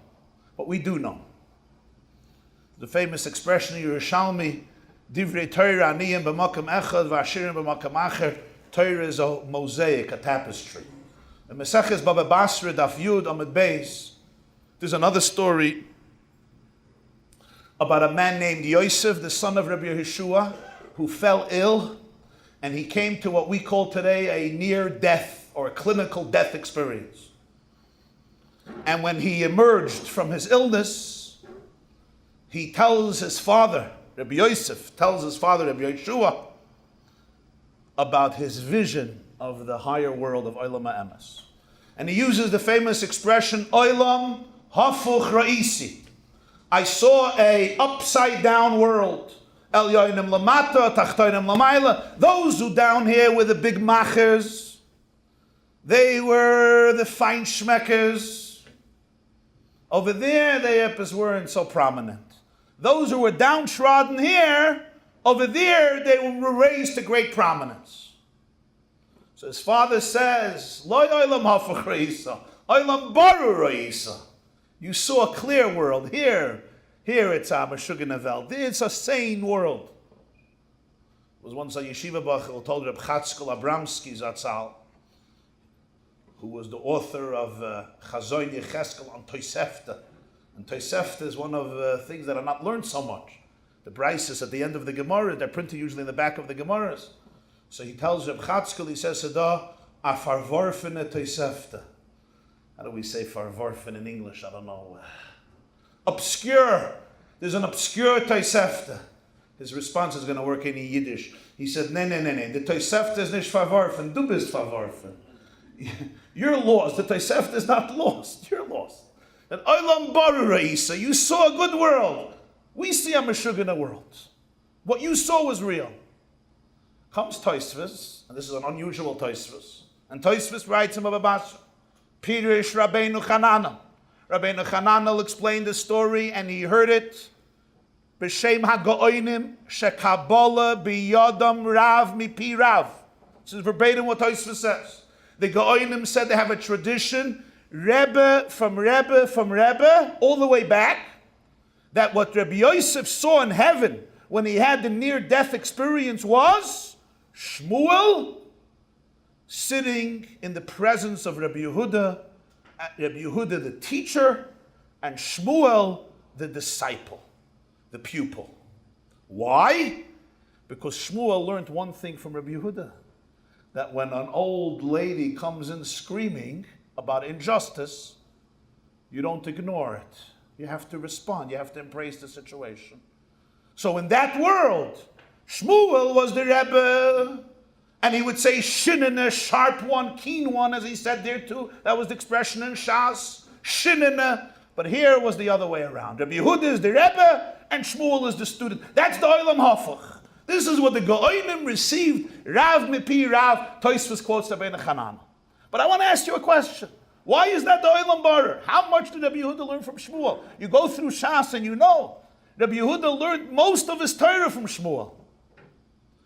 But we do know. The famous expression in Yerushalmi, Divrei Torah aniyim b'makam echad v'ashirim b'makam acher. Torah is a mosaic, a tapestry. In Meseches Baba Basra, Daf Yud, Amud Beis, there's another story about a man named Yosef, the son of Rabbi Yeshua, who fell ill, and he came to what we call today a near death or a clinical death experience. And when he emerged from his illness, he tells his father, Rabbi Yosef, tells his father, Rabbi Yeshua, about his vision of the higher world of Olam HaEmes. And he uses the famous expression, Olam Hafuch Ra'isi. I saw a upside down world. El Yoinim Lamata, Tachtoinim Lamayla. Those who down here were the big machers. They were the fine schmeckers. Over there, the Yepes weren't so prominent. Those who were downtrodden here, over there, they were raised to great prominence. So his father says, Lo olam hafach ra'isa, olam baru ra'isa. You saw a clear world. Here it's a Meshuggah Welt. It's a sane world. There was once a yeshiva bachel told Reb Chatzkel Abramsky Zatzal, who was the author of Chazoin Yecheskel on Tosefta. And Tosefta is one of the things that are not learned so much. The brises at the end of the Gemara, they're printed usually in the back of the Gemaras. So he tells Reb Chatzkel, he says, Sada, a farvorfen Tosefta. How do we say farvorfen in English? I don't know. Obscure. There's an obscure Tosefta. His response is going to work in Yiddish. He said, Nee. The Tosefta is nicht verworfen. Du bist verworfen. You're lost. The Tosefta is not lost. You're lost. And Olam Baru Ra'isa, you saw a good world. We see a Meshuggah world. What you saw was real. Comes Tosfos, and this is an unusual Tosfos. And Tosfos writes in Baba Basra, Pirish Rabbeinu Chananel. Rabbeinu Chananel explained the story, and he heard it. B'shem ha'go'onim shekabala biyadam rav mipi rav. This is verbatim what Tosfos says. The Go'onim said they have a tradition, Rebbe from Rebbe, all the way back, that what Rabbi Yosef saw in heaven when he had the near-death experience was Shmuel sitting in the presence of Rabbi Yehuda the teacher, and Shmuel the disciple, the pupil. Why? Because Shmuel learned one thing from Rabbi Yehuda, that when an old lady comes in screaming about injustice, you don't ignore it. You have to respond. You have to embrace the situation. So in that world, Shmuel was the Rebbe, and he would say, Shinene, sharp one, keen one, as he said there too. That was the expression in Shas, Shinene. But here it was the other way around. Rabbi Yehuda is the Rebbe, and Shmuel is the student. That's the Olam Hafach. This is what the Go'onim received. Rav mipi Rav. Tosfos quotes Rabbeinu Chananel. But I want to ask you a question. Why is that the Olam Barer? How much did Rabbi Yehuda learn from Shmuel? You go through Shas and you know. Rabbi Yehuda learned most of his Torah from Shmuel.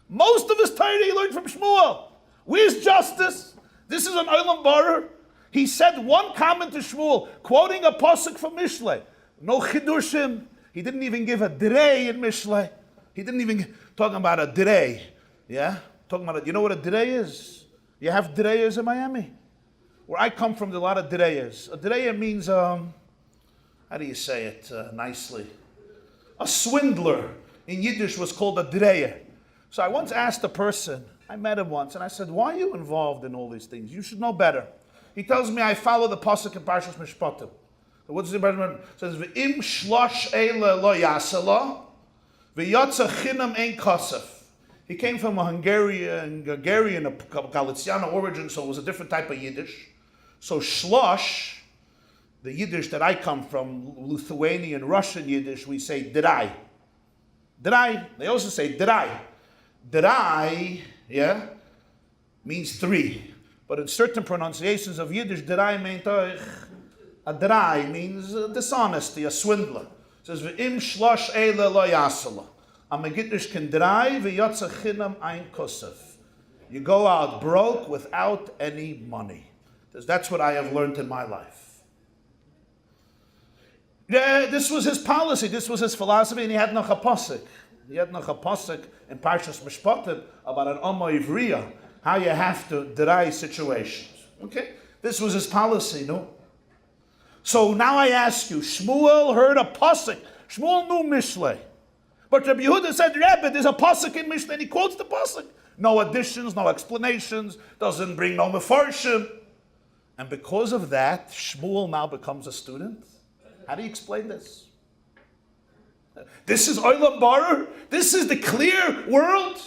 Most of his Torah he learned from Shmuel. Where's justice? This is an Olam Barer. He said one comment to Shmuel, quoting a pasuk from Mishlei. No chidushim. He didn't even give a drei in Mishlei. He didn't even talking about a drei. Yeah? Talking about it. You know what a drei is? You have dreyers in Miami. Where I come from, there's a lot of dreyers. A dreyer means, how do you say it nicely? A swindler in Yiddish was called a dreyer. So I once asked a person, I met him once, and I said, why are you involved in all these things? You should know better. He tells me I follow the pasuk in Parshas Mishpatim. So what's the Bible? It says, "V'im shlosh eile lo yasela, v'yotza chinam ein kosef." He came from a Hungarian, a Galiciano origin, so it was a different type of Yiddish. So shlosh, the Yiddish that I come from, Lithuanian, Russian Yiddish, we say dirai. Dirai. They also say dirai. Dirai, yeah, means three. But in certain pronunciations of Yiddish, dirai meint a dirai means dishonesty, a swindler. It says, "V'im shlosh eile lo yasela." Am a Yiddish ken dirai v'yotza chinam ein kosef. You go out broke without any money. That's what I have learned in my life. Yeah, this was his policy, this was his philosophy, and he had noch a pasuk. He had noch a pasuk in Parshas Mishpatim about an Amma Ivriya, how you have to deny situations. Okay? This was his policy, no? So now I ask you, Shmuel heard a pasuk. Shmuel knew Mishlei. But Rabbi Yehuda said, Rebbe, there's a pasuk in Mishlei, and he quotes the pasuk. No additions, no explanations, doesn't bring no mefarshim. And because of that, Shmuel now becomes a student. How do you explain this? This is Olam Barer? This is the clear world?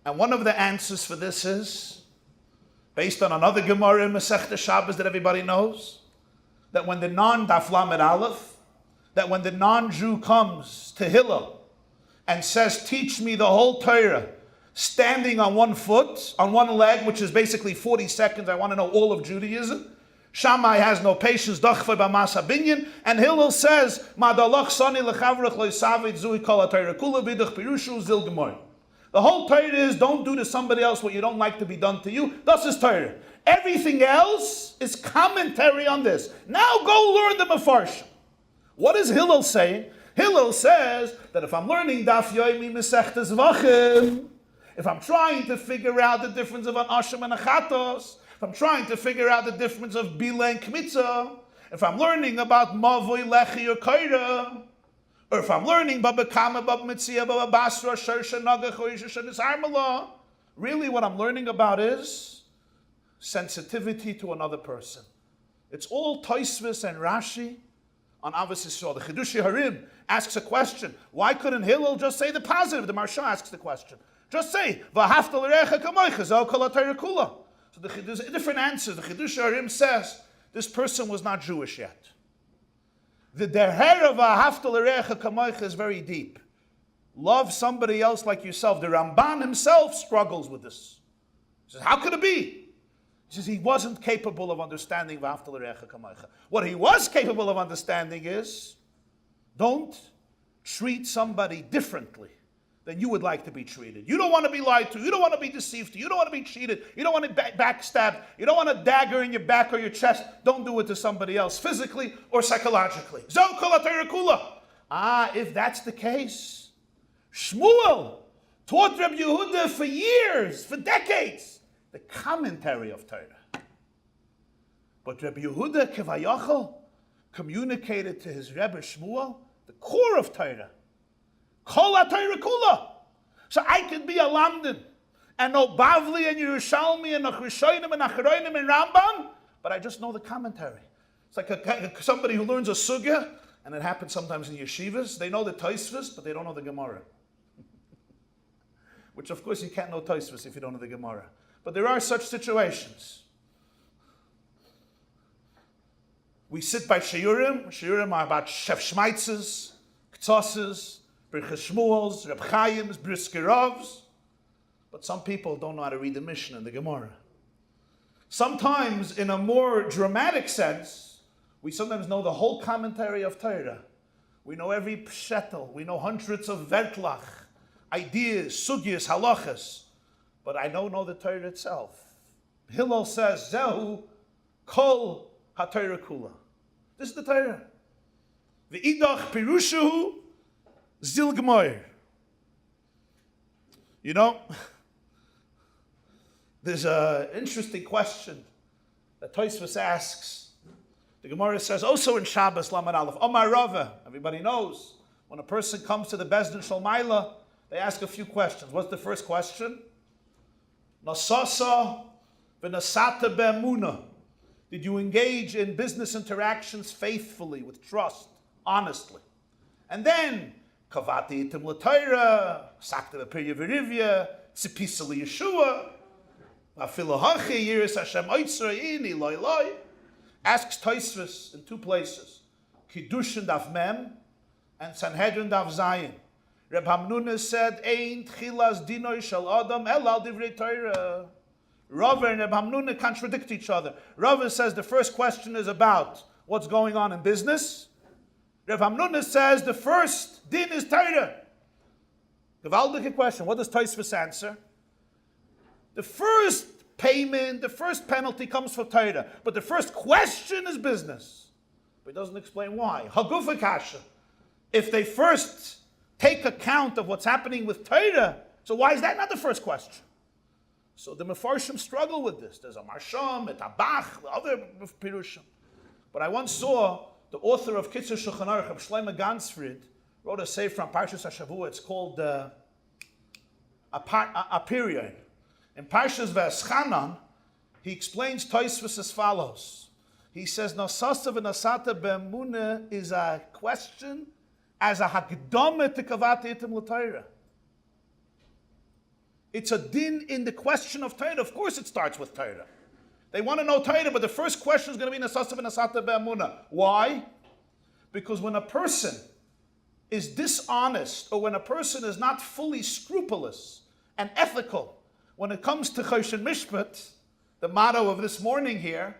And one of the answers for this is, based on another Gemara in Masechta Shabbos that everybody knows, that when the non-Daf Lamed Aleph, that when the non-Jew comes to Hillel and says, teach me the whole Torah, standing on one foot, on one leg, which is basically 40 seconds, I want to know all of Judaism. Shammai has no patience, dachvei b'mas habinyan, and Hillel says, "Madalach sani lechavrach loisavid zui kol haTorah kula vidach pirushu zil gemor." The whole Torah is, don't do to somebody else what you don't like to be done to you. That's his Torah. Everything else is commentary on this. Now go learn the Mefarshim. What is Hillel saying? Hillel says that if I'm learning Daf Yomi Masechtas Vachim, if I'm trying to figure out the difference of an Asham and a Chatos, if I'm trying to figure out the difference of Bila and Kmitza, if I'm learning about Mavoi, Lechi, or Kaira, or if I'm learning Baba Kama, Baba Mitzia, Baba Basra, Shersha, Naga, Choyisha, and Armala, really what I'm learning about is sensitivity to another person. It's all Tosfos and Rashi on Avos Yisrael. The Chidushei Harim asks a question. Why couldn't Hillel just say the positive? The Marsha asks the question. Just say, V'ahavta l'recha kamoicha, zeh kol haTorah kula. So there's different answers. The Chidushei Harim says, this person was not Jewish yet. The derher of V'ahavta l'recha kamoicha is very deep. Love somebody else like yourself. The Ramban himself struggles with this. He says, how could it be? He says he wasn't capable of understanding V'ahavta l'recha kamoicha. What he was capable of understanding is, don't treat somebody differently than you would like to be treated. You don't want to be lied to. You don't want to be deceived. You don't want to be cheated. You don't want to backstab. You don't want a dagger in your back or your chest. Don't do it to somebody else, physically or psychologically. Zeh kol haTorah kula. If that's the case, Shmuel taught Rabbi Yehuda for years, for decades, the commentary of Torah. But Rabbi Yehuda Kevayachal communicated to his Rebbe Shmuel the core of Torah. Kol haTorah kula. So I could be a Lamdan and know Bavli and Yerushalmi and Achrishonim and Acharonim and Rambam, but I just know the commentary. It's like somebody who learns a sugya, and it happens sometimes in yeshivas. They know the Tosfos, but they don't know the Gemara. Which of course you can't know Tosfos if you don't know the Gemara. But there are such situations. We sit by Shiurim. Shiurim are about Shef Shmaitzes, Ktsoses, Birchas Shmuels, Reb Chaim's, Briskerovs. But some people don't know how to read the Mishnah and the Gemara. Sometimes, in a more dramatic sense, we sometimes know the whole commentary of Torah. We know every pshetel. We know hundreds of vertlach, ideas, sugyas, halachas. But I don't know the Torah itself. Hillel says, Zehu kol haTorah kula. This is the Torah. V'idach pirushu zil gemoir. You know, there's an interesting question that Tosfos asks. The Gemara says, also in Shabbos, Lamed Aleph, Omar Rava, everybody knows, when a person comes to the Bezdin Shalmaila, they ask a few questions. What's the first question? Nasasa V'nasata be'emuna. Did you engage in business interactions faithfully, with trust, honestly? And then, kavati itim l'Torah, sakta b'pirya v'rivya, tzipisa l'Yeshua, afilu hachi yiris Hashem oitzra ini loy loy. Asks Tosfos in two places, Kiddushin daf Mem and Sanhedrin daf Zayin. Reb Hamnuna said, Ein tchilas dinoi shel adam elal divrei Torah. Rava and Reb Hamnuna contradict each other. Rava says the first question is about what's going on in business. Reb Hamnuna says the first din is Torah. Gewaldige question. What does Tosfos answer? The first payment, the first penalty comes for Torah, but the first question is business. But he doesn't explain why. Hagufa kasha. If they first take account of what's happening with Torah, so why is that not the first question? So the Mefarshim struggle with this. There's a Marsham, a Tabach, other Pirushim. But I once saw the author of Kitzur Shulchan Aruch, Shlomo Gansfried, wrote a sefer from Parshas HaShavua. It's called Apirion. In Parshas V'Eschanan, he explains Tosfos as follows. He says, Nasasa v'nasata be'emuna is a question as a hakdama to kavati itim l'Torah. It's a din in the question of Torah. Of course it starts with Torah. They want to know Torah, but the first question is going to be Nasasa v'nasata be'emuna. Why? Because when a person is dishonest, or when a person is not fully scrupulous and ethical, when it comes to Choshen Mishpat, the motto of this morning here,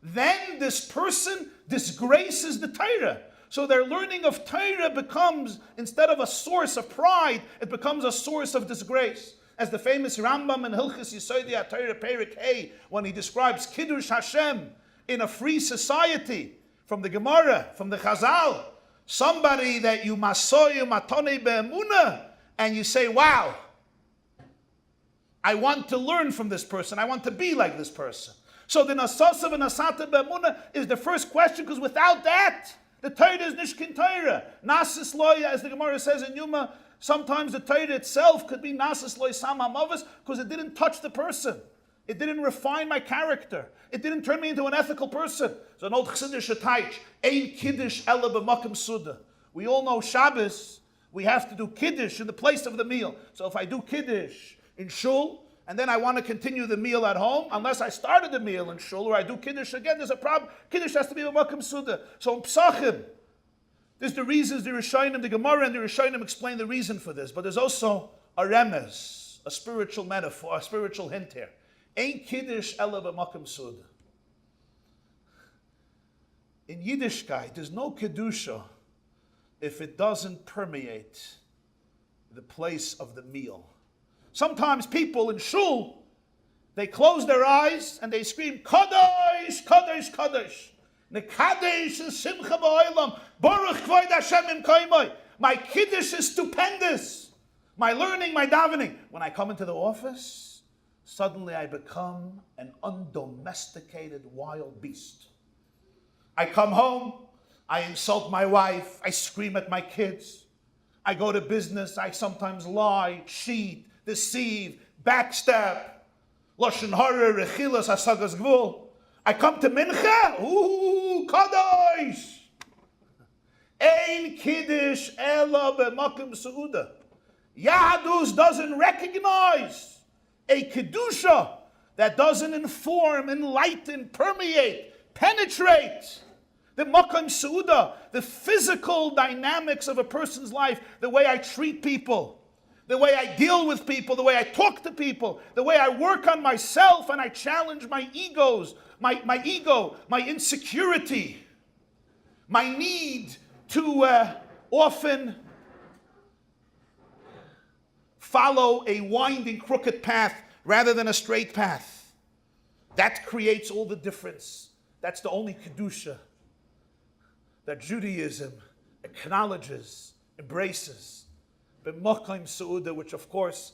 then this person disgraces the Torah. So their learning of Torah becomes, instead of a source of pride, it becomes a source of disgrace. As the famous Rambam in Hilchos Yesodei HaTorah Perek Hey, when he describes Kiddush Hashem in a free society, from the Gemara, from the Chazal, somebody that you masoyu matone be'emuna, and you say, wow, I want to learn from this person. I want to be like this person. So the Nasasa v'nasata be'emuna is the first question, because without that, the Torah is nishkin Torah. Nasis loy, as the Gemara says in Yuma, sometimes the Torah itself could be nasis loy sama mavas, because it didn't touch the person. It didn't refine my character. It didn't turn me into an ethical person. So an old Chassidish taich, ein kiddush ela b'makom suda. We all know Shabbos, we have to do kiddush in the place of the meal. So if I do kiddush in shul, and then I want to continue the meal at home, unless I started the meal in shul, or I do kiddush again, there's a problem. Kiddush has to be b'makom suda. So in Psachim, there's the reasons, the Rishonim, the Gemara and the Rishonim explain the reason for this. But there's also a remez, a spiritual metaphor, a spiritual hint here. Ein kiddush ela b'makom suda. In Yiddishkeit, there's no kedusha if it doesn't permeate the place of the meal. Sometimes people in shul, they close their eyes and they scream, Kadosh, Kadosh, Kadosh. Nekadosh is simcha ba'olam. Baruch kvod Hashem im kaimai. My kiddush is stupendous. My learning, my davening. When I come into the office, suddenly I become an undomesticated wild beast. I come home, I insult my wife, I scream at my kids. I go to business, I sometimes lie, cheat, deceive, backstab, lashon hara, rechilas, hasagas gvul. I come to mincha, ooh, kadosh. Ein kiddush ela b'makom seuda. Yahadus doesn't recognize a kedusha that doesn't inform, enlighten, permeate, penetrate the makom seuda, the physical dynamics of a person's life, the way I treat people, the way I deal with people, the way I talk to people, the way I work on myself and I challenge my egos, my ego, my insecurity, my need to often follow a winding, crooked path rather than a straight path. That creates all the difference. That's the only kedusha that Judaism acknowledges, embraces. B'makom seuda, which of course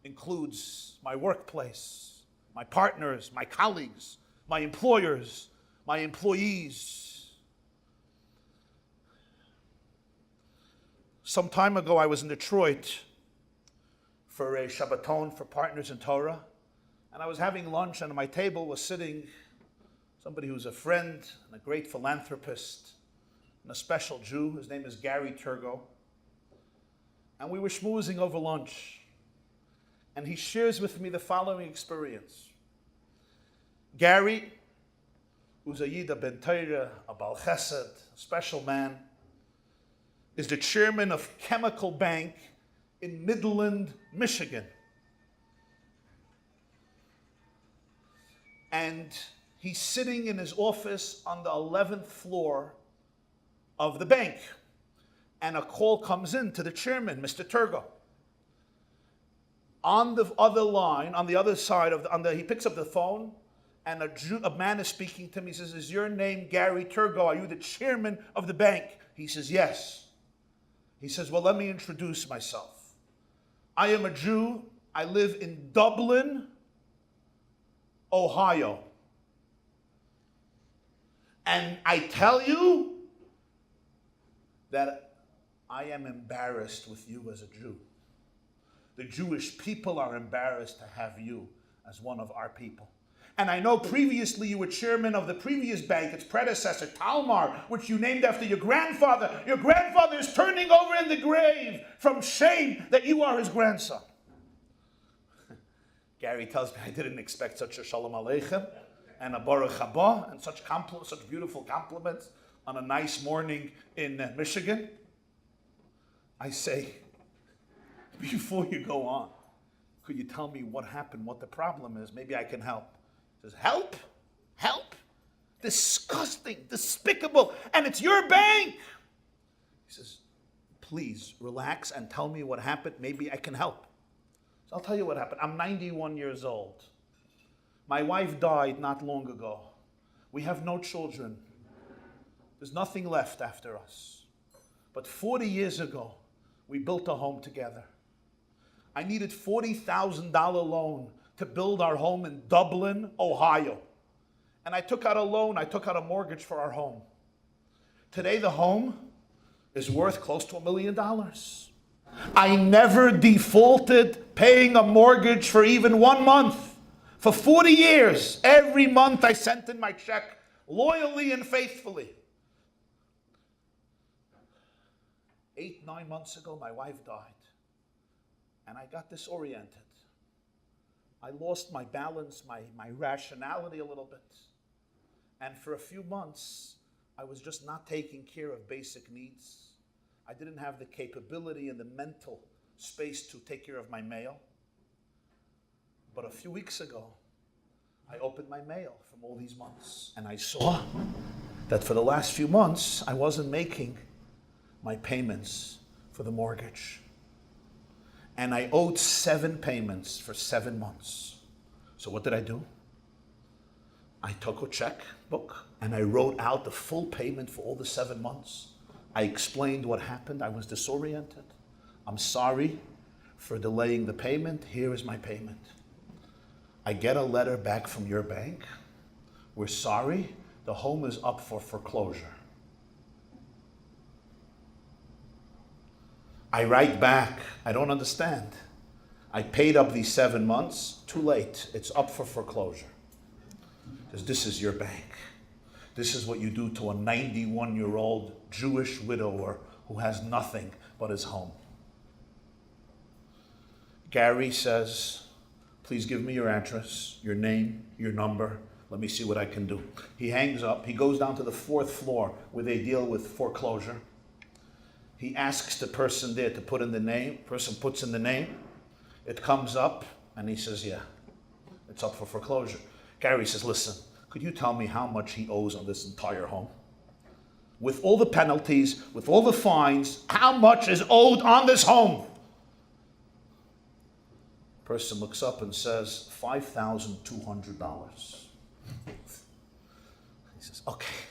includes my workplace, my partners, my colleagues, my employers, my employees. Some time ago I was in Detroit for a Shabbaton for Partners in Torah. And I was having lunch, and at my table was sitting somebody who's a friend and a great philanthropist and a special Jew. His name is Gary Turgo. And we were schmoozing over lunch. And he shares with me the following experience. Gary, who's a Yida ben Torah, a Bal Chesed, a special man, is the chairman of Chemical Bank in Midland, Michigan. And he's sitting in his office on the 11th floor of the bank. And a call comes in to the chairman, Mr. Turgo. On the other line, on the other side of he picks up the phone, and a man is speaking to him. He says, "Is your name Gary Turgo? Are you the chairman of the bank?" He says, "Yes." He says, "Well, let me introduce myself. I am a Jew. I live in Dublin, Ohio. And I tell you that I am embarrassed with you as a Jew. The Jewish people are embarrassed to have you as one of our people. And I know previously you were chairman of the previous bank, its predecessor, Talmar, which you named after your grandfather. Your grandfather is turning over in the grave from shame that you are his grandson." Gary tells me, I didn't expect such a shalom aleichem and a baruch haba and such beautiful compliments on a nice morning in Michigan. I say, before you go on, could you tell me what happened, what the problem is? Maybe I can help. He says, help? Help? Disgusting, despicable, and it's your bank. He says, please relax and tell me what happened. Maybe I can help. So I'll tell you what happened. I'm 91 years old. My wife died not long ago. We have no children. There's nothing left after us. But 40 years ago, we built a home together. I needed $40,000 loan to build our home in Dublin, Ohio. And I took out a loan, I took out a mortgage for our home. Today the home is worth close to $1 million. I never defaulted paying a mortgage for even 1 month. For 40 years, every month I sent in my check loyally and faithfully. 8, 9 months ago, my wife died. And I got disoriented. I lost my balance, my rationality a little bit. And for a few months, I was just not taking care of basic needs. I didn't have the capability and the mental space to take care of my mail. But a few weeks ago, I opened my mail from all these months, and I saw that for the last few months, I wasn't making my payments for the mortgage. And I owed 7 payments for 7 months. So what did I do? I took a checkbook and I wrote out the full payment for all the 7 months. I explained what happened. I was disoriented. I'm sorry for delaying the payment. Here is my payment. I get a letter back from your bank. We're sorry. The home is up for foreclosure. I write back, I don't understand. I paid up these 7 months, too late. It's up for foreclosure. Because this is your bank. This is what you do to a 91-year-old Jewish widower who has nothing but his home. Gary says, please give me your address, your name, your number. Let me see what I can do. He hangs up. He goes down to the 4th floor where they deal with foreclosure. He asks the person there to put in the name. Person puts in the name. It comes up, and he says, yeah, it's up for foreclosure. Gary says, listen, could you tell me how much he owes on this entire home? With all the penalties, with all the fines, how much is owed on this home? Person looks up and says, $5,200. He says, okay,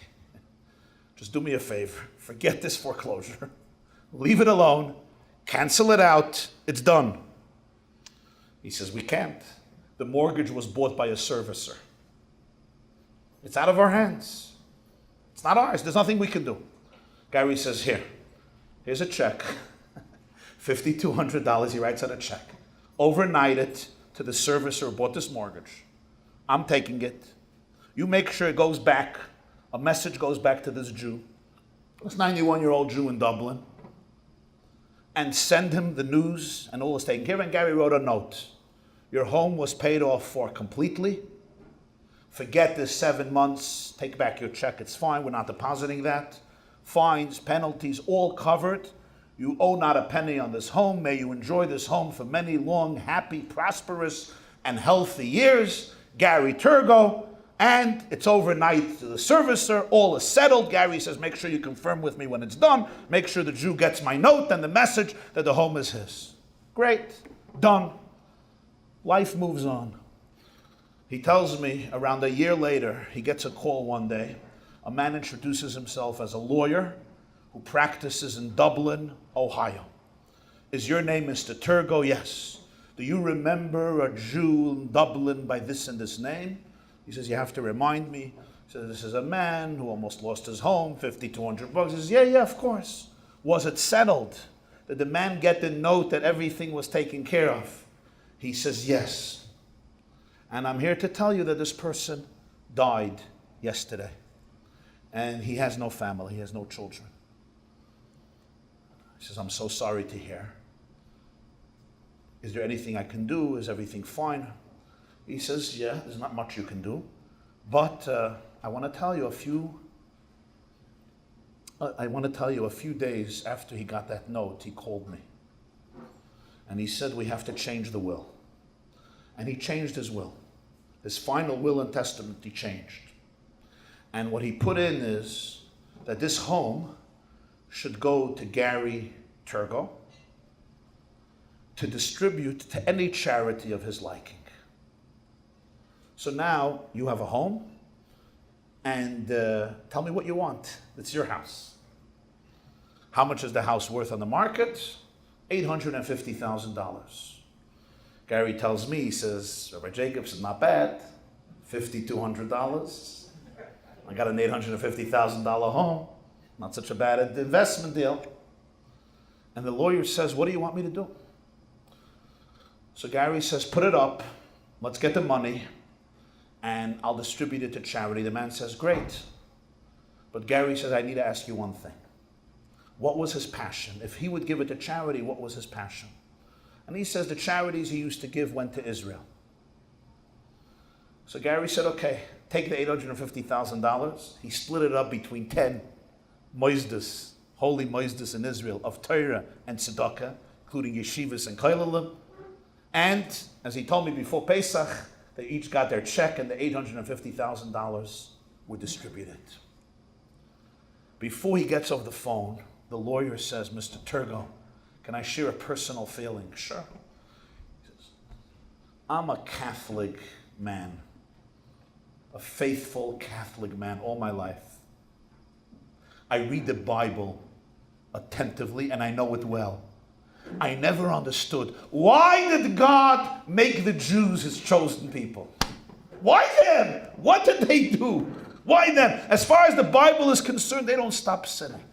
just do me a favor. Forget this foreclosure. Leave it alone. Cancel it out. It's done. He says, we can't. The mortgage was bought by a servicer. It's out of our hands. It's not ours. There's nothing we can do. Gary says, here's a check. $5,200. He writes out a check. Overnight it to the servicer who bought this mortgage. I'm taking it. You make sure it goes back, a message goes back to this Jew, this 91-year-old Jew in Dublin, and send him the news and all is taken care of. And Gary wrote a note. Your home was paid off for completely. Forget this 7 months, take back your check, it's fine, we're not depositing that. Fines, penalties, all covered. You owe not a penny on this home. May you enjoy this home for many long, happy, prosperous, and healthy years. Gary Turgo. And it's overnight to the servicer. All is settled. Gary says, make sure you confirm with me when it's done. Make sure the Jew gets my note and the message that the home is his. Great. Done. Life moves on. He tells me around a year later, he gets a call one day. A man introduces himself as a lawyer who practices in Dublin, Ohio. Is your name Mr. Turgo? Yes. Do you remember a Jew in Dublin by this and this name? He says, you have to remind me. He says, this is a man who almost lost his home, $5,200. He says, yeah, of course. Was it settled? Did the man get the note that everything was taken care of? He says, yes. And I'm here to tell you that this person died yesterday. And he has no family, he has no children. He says, I'm so sorry to hear. Is there anything I can do? Is everything fine? He says, yeah, there's not much you can do. But I want to tell you a few days after he got that note, he called me. And he said, we have to change the will. And he changed his will. His final will and testament he changed. And what he put in is that this home should go to Gary Turgo to distribute to any charity of his liking. So now you have a home, and tell me what you want. It's your house. How much is the house worth on the market? $850,000. Gary tells me, he says, Rabbi Jacobs is not bad, $5,200. I got an $850,000 home. Not such a bad investment deal. And the lawyer says, what do you want me to do? So Gary says, put it up. Let's get the money. And I'll distribute it to charity. The man says, great. But Gary says, I need to ask you one thing. What was his passion? If he would give it to charity, what was his passion? And he says the charities he used to give went to Israel. So Gary said, okay, take the $850,000. He split it up between 10 moizdas, holy moizdas in Israel, of Torah and tzedakah, including yeshivas and kollalim. And, as he told me before Pesach, they each got their check and the $850,000 were distributed. Before he gets off the phone, the lawyer says, Mr. Turgo, can I share a personal feeling? Sure. He says, I'm a Catholic man, a faithful Catholic man all my life. I read the Bible attentively and I know it well. I never understood, why did God make the Jews his chosen people? Why them? What did they do? Why them? As far as the Bible is concerned, they don't stop sinning.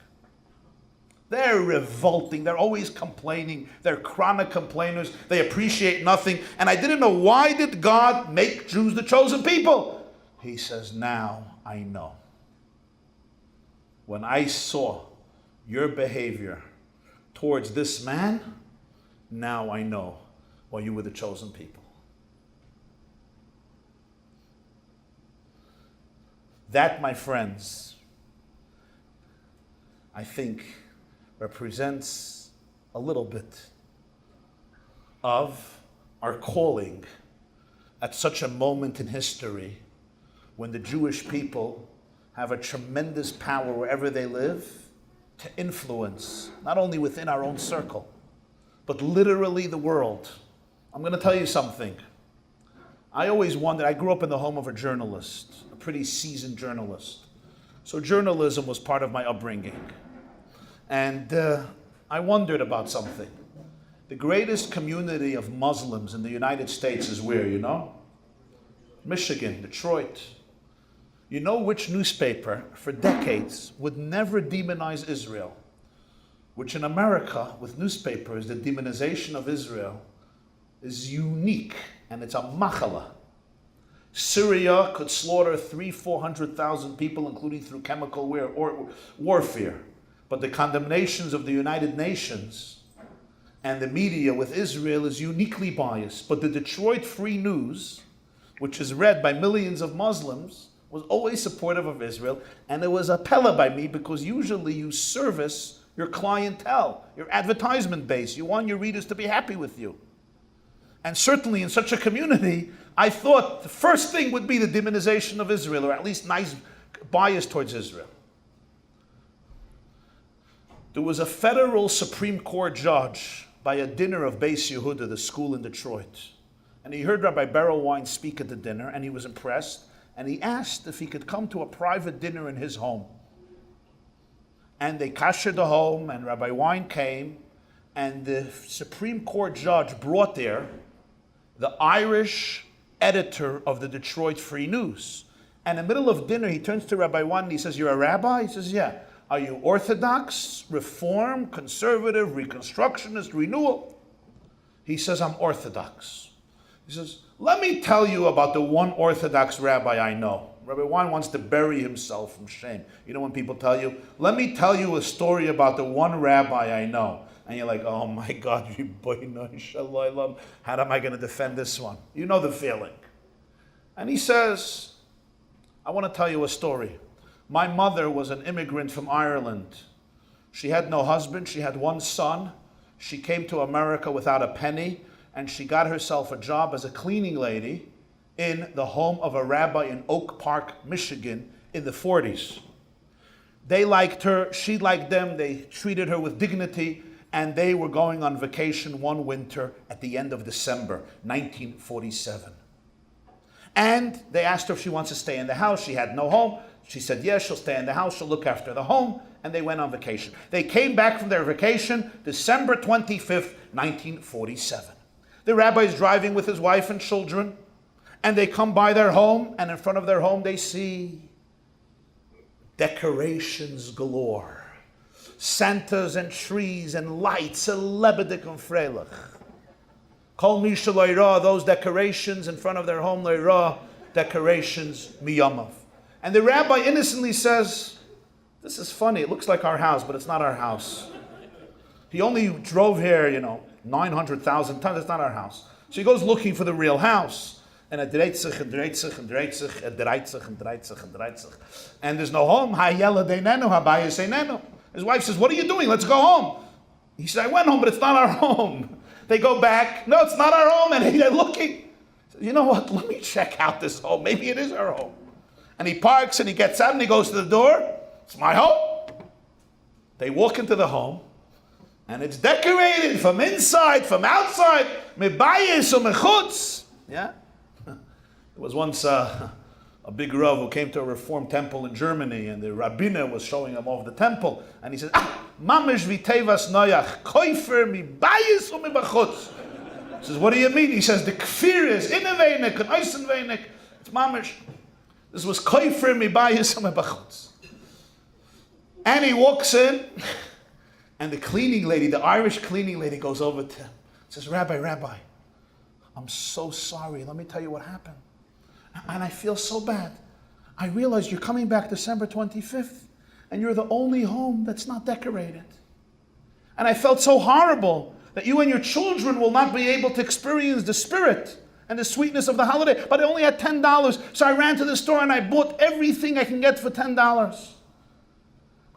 They're revolting. They're always complaining. They're chronic complainers. They appreciate nothing. And I didn't know, why did God make Jews the chosen people? He says, now I know. When I saw your behavior towards this man, now I know why you were the chosen people. That, my friends, I think represents a little bit of our calling at such a moment in history when the Jewish people have a tremendous power wherever they live to influence, not only within our own circle, but literally the world. I'm going to tell you something. I always wondered, I grew up in the home of a journalist, a pretty seasoned journalist. So journalism was part of my upbringing. And I wondered about something. The greatest community of Muslims in the United States is where, you know? Michigan, Detroit. You know which newspaper for decades would never demonize Israel? Which in America, with newspapers, the demonization of Israel is unique, and it's a machala. Syria could slaughter 400,000 people, including through chemical warfare. But the condemnations of the United Nations and the media with Israel is uniquely biased. But the Detroit Free News, which is read by millions of Muslims, was always supportive of Israel. And it was a pella by me, because usually you service your clientele, your advertisement base. You want your readers to be happy with you. And certainly in such a community, I thought the first thing would be the demonization of Israel, or at least nice bias towards Israel. There was a federal Supreme Court judge by a dinner of Beis Yehuda, the school in Detroit. And he heard Rabbi Berelwein speak at the dinner, and he was impressed. And he asked if he could come to a private dinner in his home. And they kashered the home, and Rabbi Wein came, and the Supreme Court judge brought there the Irish editor of the Detroit Free News. And in the middle of dinner, he turns to Rabbi Wein and he says, "You're a rabbi?" He says, "Yeah." "Are you Orthodox, Reform, Conservative, Reconstructionist, Renewal?" He says, "I'm Orthodox." He says, "Let me tell you about the one Orthodox rabbi I know." Rabbi Wein wants to bury himself from shame. You know when people tell you, "Let me tell you a story about the one rabbi I know." And you're like, "Oh my God, how am I going to defend this one?" You know the feeling. And he says, "I want to tell you a story. My mother was an immigrant from Ireland. She had no husband. She had one son. She came to America without a penny, and she got herself a job as a cleaning lady in the home of a rabbi in Oak Park, Michigan in the 40s. They liked her. She liked them. They treated her with dignity. And they were going on vacation one winter at the end of December, 1947. And they asked her if she wants to stay in the house. She had no home. She said, yes, she'll stay in the house. She'll look after the home. And they went on vacation. They came back from their vacation December 25th, 1947. The rabbi is driving with his wife and children. And they come by their home. And in front of their home, they see decorations galore. Santas and trees and lights, a lebedik and freilich. Kol misha lo'ira, those decorations in front of their home, lo'ira, decorations miyamav. And the rabbi innocently says, "This is funny, it looks like our house, but it's not our house. He only drove here, 900,000 times, it's not our house." So he goes looking for the real house. And it dreht sich, and dreht sich, and dreht sich, and dreht sich, and dreht sich, and dreht sich. And there's no home. Hayela deinenu, habayis einenu. His wife says, "What are you doing? Let's go home." He said, "I went home, but it's not our home." They go back. "No, it's not our home." And they're looking. "You know what? Let me check out this home. Maybe it is our home." And he parks and he gets out and he goes to the door. "It's my home." They walk into the home and it's decorated from inside, from outside. Mebayis or mechutz. Yeah? There was once a big Rav who came to a Reformed temple in Germany, and the rabbiner was showing him over the temple, and he says, "Mamish vitevas noyach, koifer mi bayis u mi bachutz." He says, "What do you mean?" He says, "The kfir is in a veinik, and oisen veinik." It's mamish. This was koifer mi bayis u mi bachutz. And he walks in, and the cleaning lady, the Irish cleaning lady, goes over to him. Says, Rabbi, I'm so sorry. Let me tell you what happened. And I feel so bad. I realize you're coming back December 25th, and you're the only home that's not decorated. And I felt so horrible that you and your children will not be able to experience the spirit and the sweetness of the holiday. But I only had $10, so I ran to the store and I bought everything I can get for $10.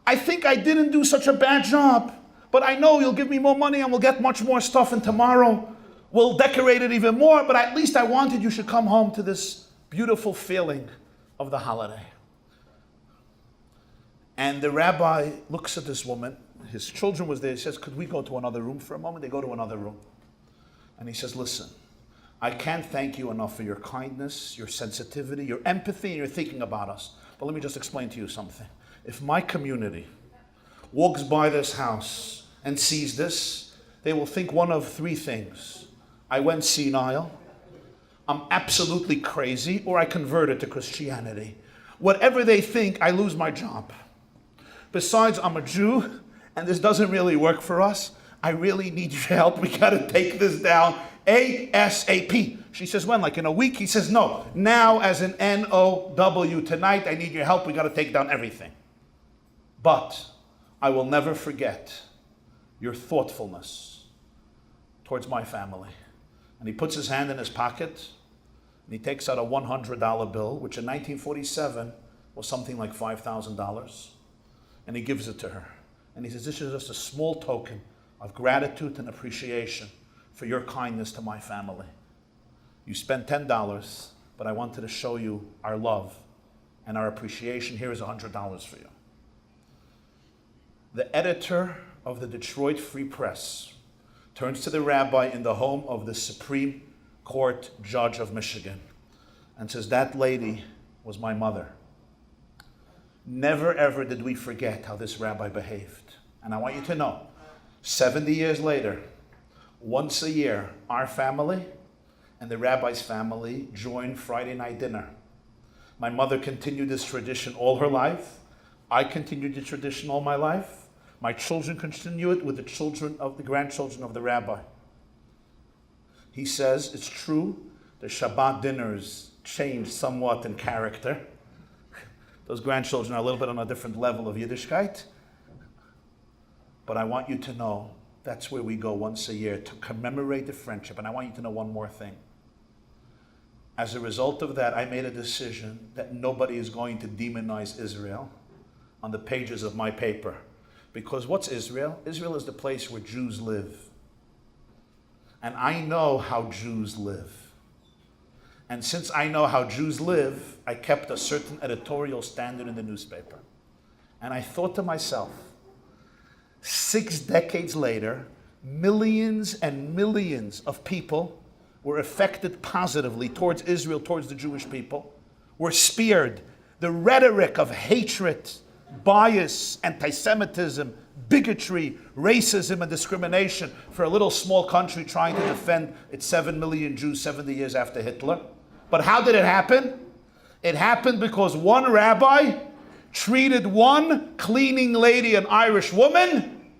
I think I didn't do such a bad job, but I know you'll give me more money and we'll get much more stuff, and tomorrow we'll decorate it even more, but at least I wanted you should come home to this beautiful feeling of the holiday." And the rabbi looks at this woman. His children was there. He says, "Could we go to another room for a moment?" They go to another room. And he says, "Listen, I can't thank you enough for your kindness, your sensitivity, your empathy, and your thinking about us. But let me just explain to you something. If my community walks by this house and sees this, they will think one of three things. I went senile, I'm absolutely crazy, or I converted to Christianity. Whatever they think, I lose my job. Besides, I'm a Jew, and this doesn't really work for us. I really need your help. We got to take this down ASAP. She says, when? Like in a week? He says, no. Now as an NOW. Tonight, I need your help. We got to take down everything. But I will never forget your thoughtfulness towards my family. And he puts his hand in his pocket and he takes out a $100 bill, which in 1947 was something like $5,000. And he gives it to her. And he says, this is just a small token of gratitude and appreciation for your kindness to my family. You spent $10, but I wanted to show you our love and our appreciation. Here is $100 for you. The editor of the Detroit Free Press turns to the rabbi in the home of the Supreme Court Judge of Michigan and says, that lady was my mother. Never ever did we forget how this rabbi behaved. And I want you to know, 70 years later, once a year, our family and the rabbi's family join Friday night dinner. My mother continued this tradition all her life. I continued the tradition all my life. My children continue it with the children of the grandchildren of the rabbi. He says it's true, the Shabbat dinners changed somewhat in character. Those grandchildren are a little bit on a different level of Yiddishkeit. But I want you to know that's where we go once a year to commemorate the friendship. And I want you to know one more thing. As a result of that, I made a decision that nobody is going to demonize Israel on the pages of my paper. Because what's Israel? Israel is the place where Jews live. And I know how Jews live. And since I know how Jews live, I kept a certain editorial standard in the newspaper. And I thought to myself, 6 decades later, millions and millions of people were affected positively towards Israel, towards the Jewish people, were speared. The rhetoric of hatred, bias, anti-Semitism, bigotry, racism, and discrimination for a little small country trying to defend its 7 million Jews 70 years after Hitler. But how did it happen? It happened because one rabbi treated one cleaning lady, an Irish woman,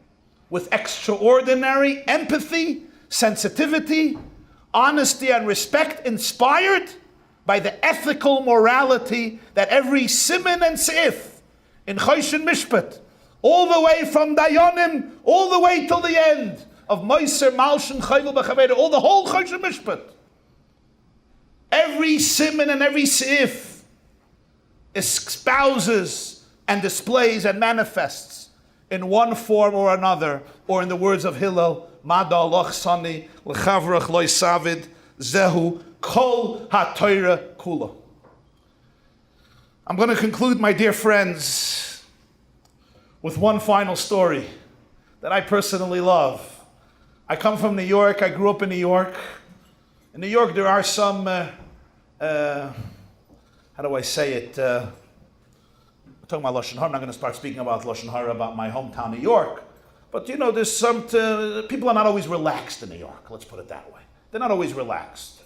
with extraordinary empathy, sensitivity, honesty, and respect, inspired by the ethical morality that every siman and seif in Choshen Mishpat, all the way from Dayanim, all the way till the end of Moiser, Malshin, Chayvel, Bechaveda, all the whole Choshen Mishpat. Every siman and every seif espouses and displays and manifests in one form or another, or in the words of Hillel, Mada loch sani, lechavrach loy savid, zehu, kol ha-Torah kula. I'm going to conclude, my dear friends, with one final story that I personally love. I come from New York. I grew up in New York. In New York, there are some, how do I say it? I'm talking about Lashon Hara. I'm not going to start speaking about Lashon Hara, about my hometown, New York. But you know, there's some, people are not always relaxed in New York. Let's put it that way. They're not always relaxed,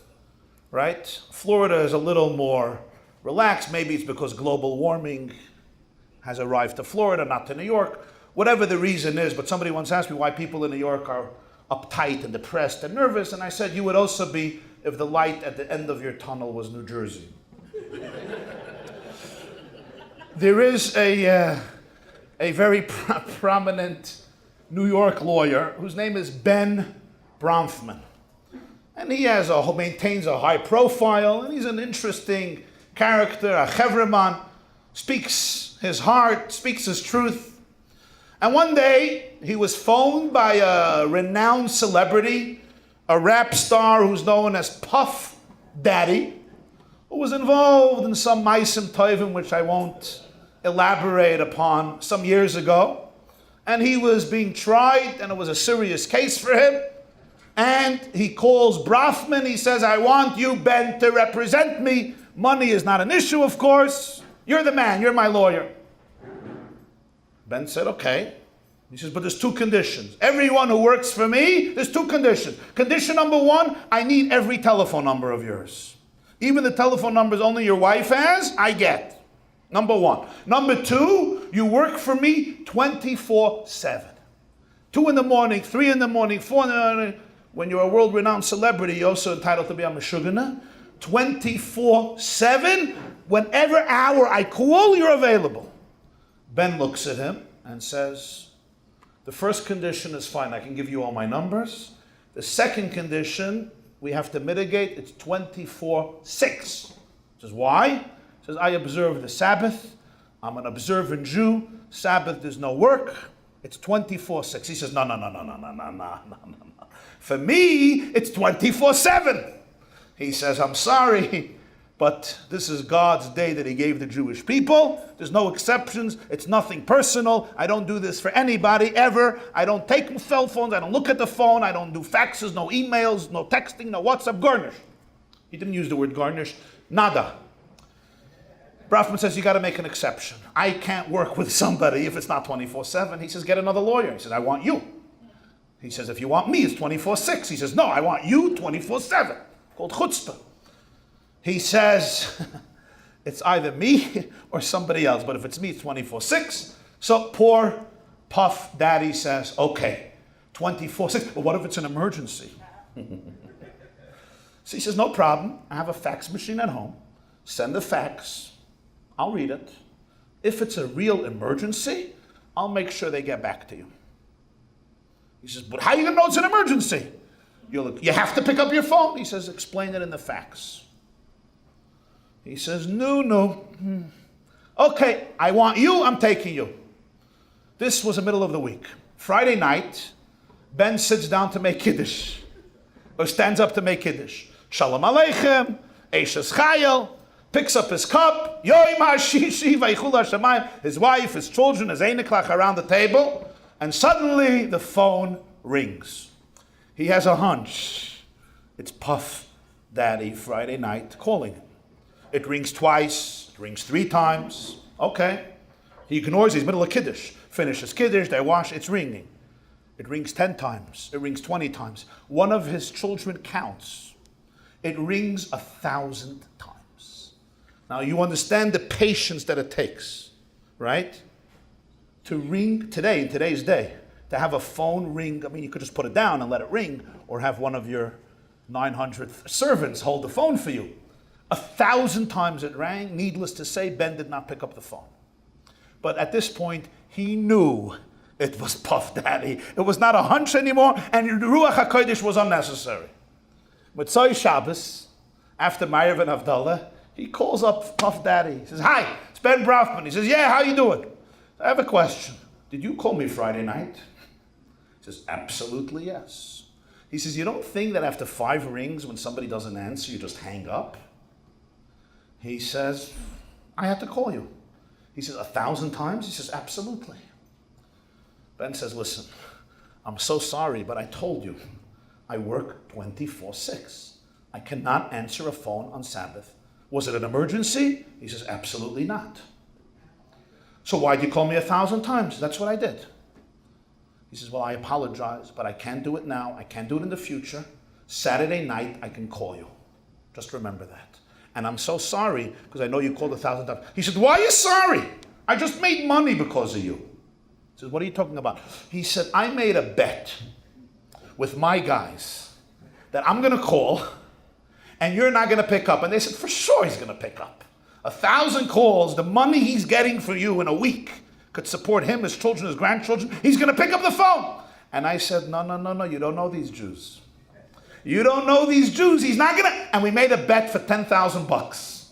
right? Florida is a little more relaxed. Maybe it's because global warming has arrived to Florida, not to New York. Whatever the reason is, but somebody once asked me why people in New York are uptight and depressed and nervous, and I said, you would also be if the light at the end of your tunnel was New Jersey. There is a very prominent New York lawyer whose name is Ben Bronfman. And he maintains a high profile, and he's an interesting character, a chevreman, speaks his heart, speaks his truth. And one day, he was phoned by a renowned celebrity, a rap star who's known as Puff Daddy, who was involved in some ma'asim tovim, which I won't elaborate upon, some years ago. And he was being tried, and it was a serious case for him. And he calls Brafman. He says, I want you, Ben, to represent me. Money is not an issue, of course. You're the man. You're my lawyer. Ben said, okay. He says, but there's 2 conditions. Everyone who works for me, there's 2 conditions. Condition number 1, I need every telephone number of yours. Even the telephone numbers only your wife has, I get. Number 1. Number 2, you work for me 24/7. 2 in the morning, 3 in the morning, 4 in the morning, When you're a world-renowned celebrity, you're also entitled to be a Meshugana. 24/7, whenever hour I call, you're available. Ben looks at him and says, the first condition is fine, I can give you all my numbers. The second condition, we have to mitigate, it's 24/6. Says, why? Says, I observe the Sabbath. I'm an observant Jew. Sabbath, there's no work. It's 24/6. He says, no. For me, it's 24/7. He says, I'm sorry, but this is God's day that he gave the Jewish people. There's no exceptions. It's nothing personal. I don't do this for anybody ever. I don't take cell phones. I don't look at the phone. I don't do faxes, no emails, no texting, no WhatsApp. Garnish. He didn't use the word garnish. Nada. Brafman says, you got to make an exception. I can't work with somebody if it's not 24/7. He says, get another lawyer. He says, I want you. He says, if you want me, it's 24/6. He says, no, I want you 24/7. Called chutzpah. He says, it's either me or somebody else, but if it's me, it's 24/6. So poor Puff Daddy says, okay, 24/6, but what if it's an emergency? So he says, no problem. I have a fax machine at home. Send the fax. I'll read it. If it's a real emergency, I'll make sure they get back to you. He says, but how are you going to know it's an emergency? You have to pick up your phone. He says, explain it in the fax. He says, no. Okay, I want you, I'm taking you. This was the middle of the week. Friday night, Ben sits down to make Kiddush. Or stands up to make Kiddush. Shalom Aleichem, Eishes Chayil, picks up his cup, Yoim HaShishi Vaychul HaShamayim, his wife, his children, his Eineklach around the table, and suddenly the phone rings. He has a hunch. It's Puff Daddy Friday night calling him. It rings twice, it rings 3 times. Okay. He ignores, he's middle of Kiddush. Finishes Kiddush, they wash, it's ringing. It rings 10 times, it rings 20 times. One of his children counts. It rings 1,000 times. Now you understand the patience that it takes, right? To ring today, in today's day, to have a phone ring, I mean, you could just put it down and let it ring, or have one of your 900 servants hold the phone for you. 1,000 times it rang. Needless to say, Ben did not pick up the phone. But at this point, he knew it was Puff Daddy. It was not a hunch anymore, and Ruach HaKodesh was unnecessary. Motzei Shabbos, after Ma'ariv and Havdalah, he calls up Puff Daddy. He says, hi, it's Ben Brafman. He says, yeah, how you doing? I have a question. Did you call me Friday night? He says, absolutely yes. He says, you don't think that after 5 rings, when somebody doesn't answer, you just hang up? He says, I had to call you. He says, 1,000 times? He says, absolutely. Ben says, listen, I'm so sorry, but I told you, I work 24/6. I cannot answer a phone on Sabbath. Was it an emergency? He says, absolutely not. So why did you call me 1,000 times? That's what I did. He says, well, I apologize, but I can't do it now. I can't do it in the future. Saturday night, I can call you. Just remember that. And I'm so sorry, because I know you called 1,000 times. He said, why are you sorry? I just made money because of you. He says, what are you talking about? He said, I made a bet with my guys that I'm going to call, and you're not going to pick up. And they said, for sure he's going to pick up. 1,000 calls, the money he's getting for you in a week could support him, his children, his grandchildren. He's going to pick up the phone. And I said, no, you don't know these Jews. You don't know these Jews. He's not going to. And we made a bet for $10,000.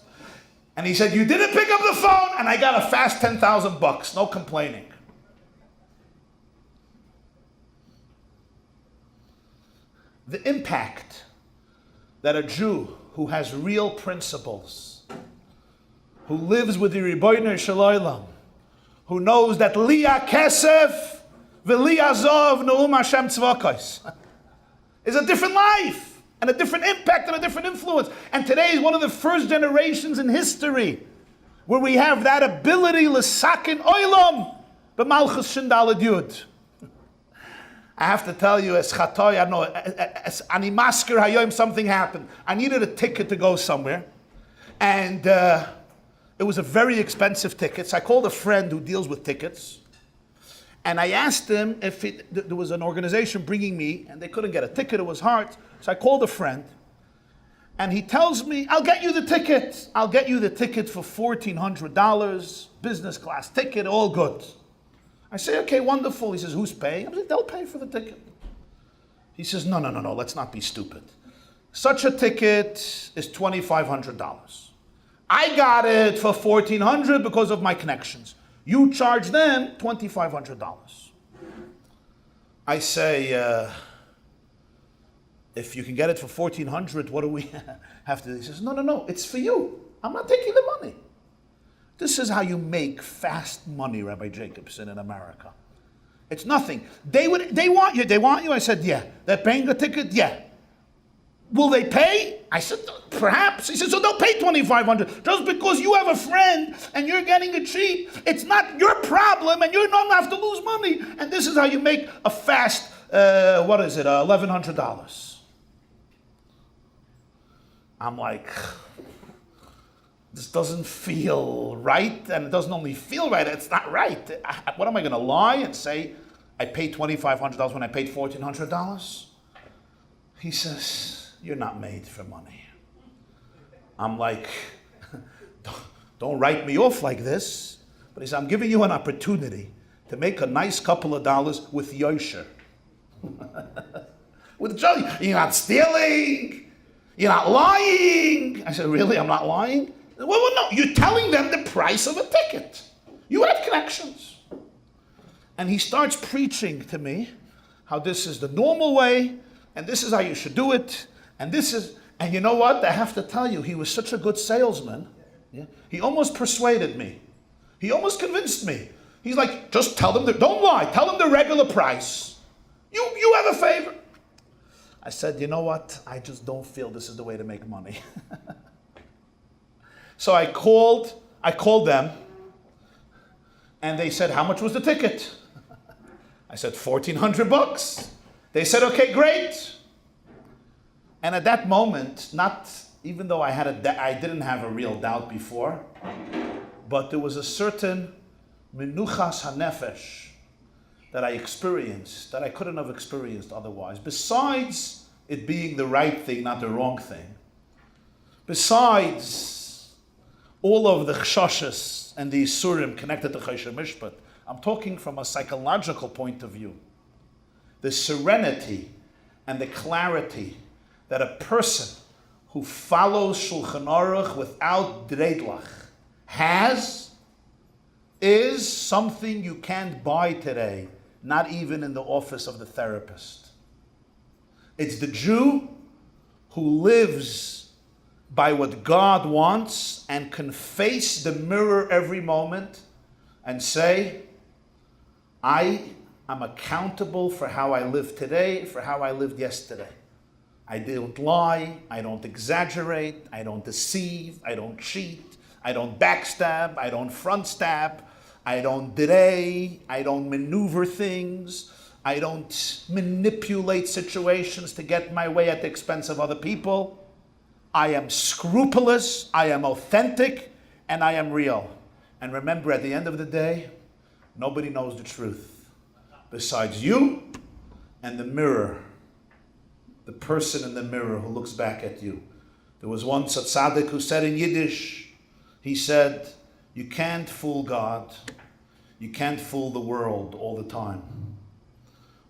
And he said, you didn't pick up the phone, and I got a fast $10,000. No complaining. The impact that a Jew who has real principles, who lives with the Ribono Shel Olam, who knows that Liya Kesef v'Liya Zov Ne'um Hashem Tzvakos is a different life and a different impact and a different influence. And today is one of the first generations in history where we have that ability l'sakin olam b'malchus shin daled yud. I have to tell you, as chatoy, I know, as animasker hayom, something happened. I needed a ticket to go somewhere, and it was a very expensive ticket. So I called a friend who deals with tickets, And I asked him if there was an organization bringing me, and they couldn't get a ticket, it was hard. So I called a friend, and he tells me, I'll get you the ticket. I'll get you the ticket for $1,400, business class ticket, all good. I say, okay, wonderful. He says, who's paying? I said, they'll pay for the ticket. He says, no, let's not be stupid. Such a ticket is $2,500. I got it for $1,400 because of my connections. You charge them $2,500. I say, if you can get it for $1,400, what do we have to do? He says, no, it's for you. I'm not taking the money. This is how you make fast money, Rabbi Jacobson, in America. It's nothing. They want you. I said, yeah. They're paying the ticket? Yeah. Will they pay? I said, perhaps. He said, so they'll pay $2,500. Just because you have a friend and you're getting it cheap, it's not your problem and you don't have to lose money. And this is how you make a fast, $1,100. I'm like, this doesn't feel right. And it doesn't only feel right, it's not right. What am I going to lie and say I paid $2,500 when I paid $1,400? He says, you're not made for money. I'm like, don't write me off like this. But he said, I'm giving you an opportunity to make a nice couple of dollars with yosher. With joy. You're not stealing. You're not lying. I said, really? I'm not lying? Well, no. You're telling them the price of a ticket. You have connections. And he starts preaching to me how this is the normal way, and this is how you should do it. And you know what? I have to tell you, he was such a good salesman. Yeah? He almost persuaded me. He almost convinced me. He's like, just tell them, don't lie. Tell them the regular price. You have a favor. I said, you know what? I just don't feel this is the way to make money. So I called them, and they said, how much was the ticket? I said, $1,400. They said, okay, great. And at that moment, even though I didn't have a real doubt before, but there was a certain menuchas hanefesh that I experienced that I couldn't have experienced otherwise. Besides it being the right thing, not the wrong thing. Besides all of the chshashes and the isurim connected to Choshen Mishpat, I'm talking from a psychological point of view. The serenity and the clarity that a person who follows Shulchan Aruch without dreidlach is something you can't buy today, not even in the office of the therapist. It's the Jew who lives by what God wants and can face the mirror every moment and say, I am accountable for how I live today, for how I lived yesterday. I don't lie, I don't exaggerate, I don't deceive, I don't cheat, I don't backstab, I don't front stab, I don't delay, I don't maneuver things, I don't manipulate situations to get my way at the expense of other people. I am scrupulous, I am authentic, and I am real. And remember, at the end of the day, nobody knows the truth besides you and the mirror. The person in the mirror who looks back at you. There was once a tzaddik who said in Yiddish, he said, you can't fool God. You can't fool the world all the time.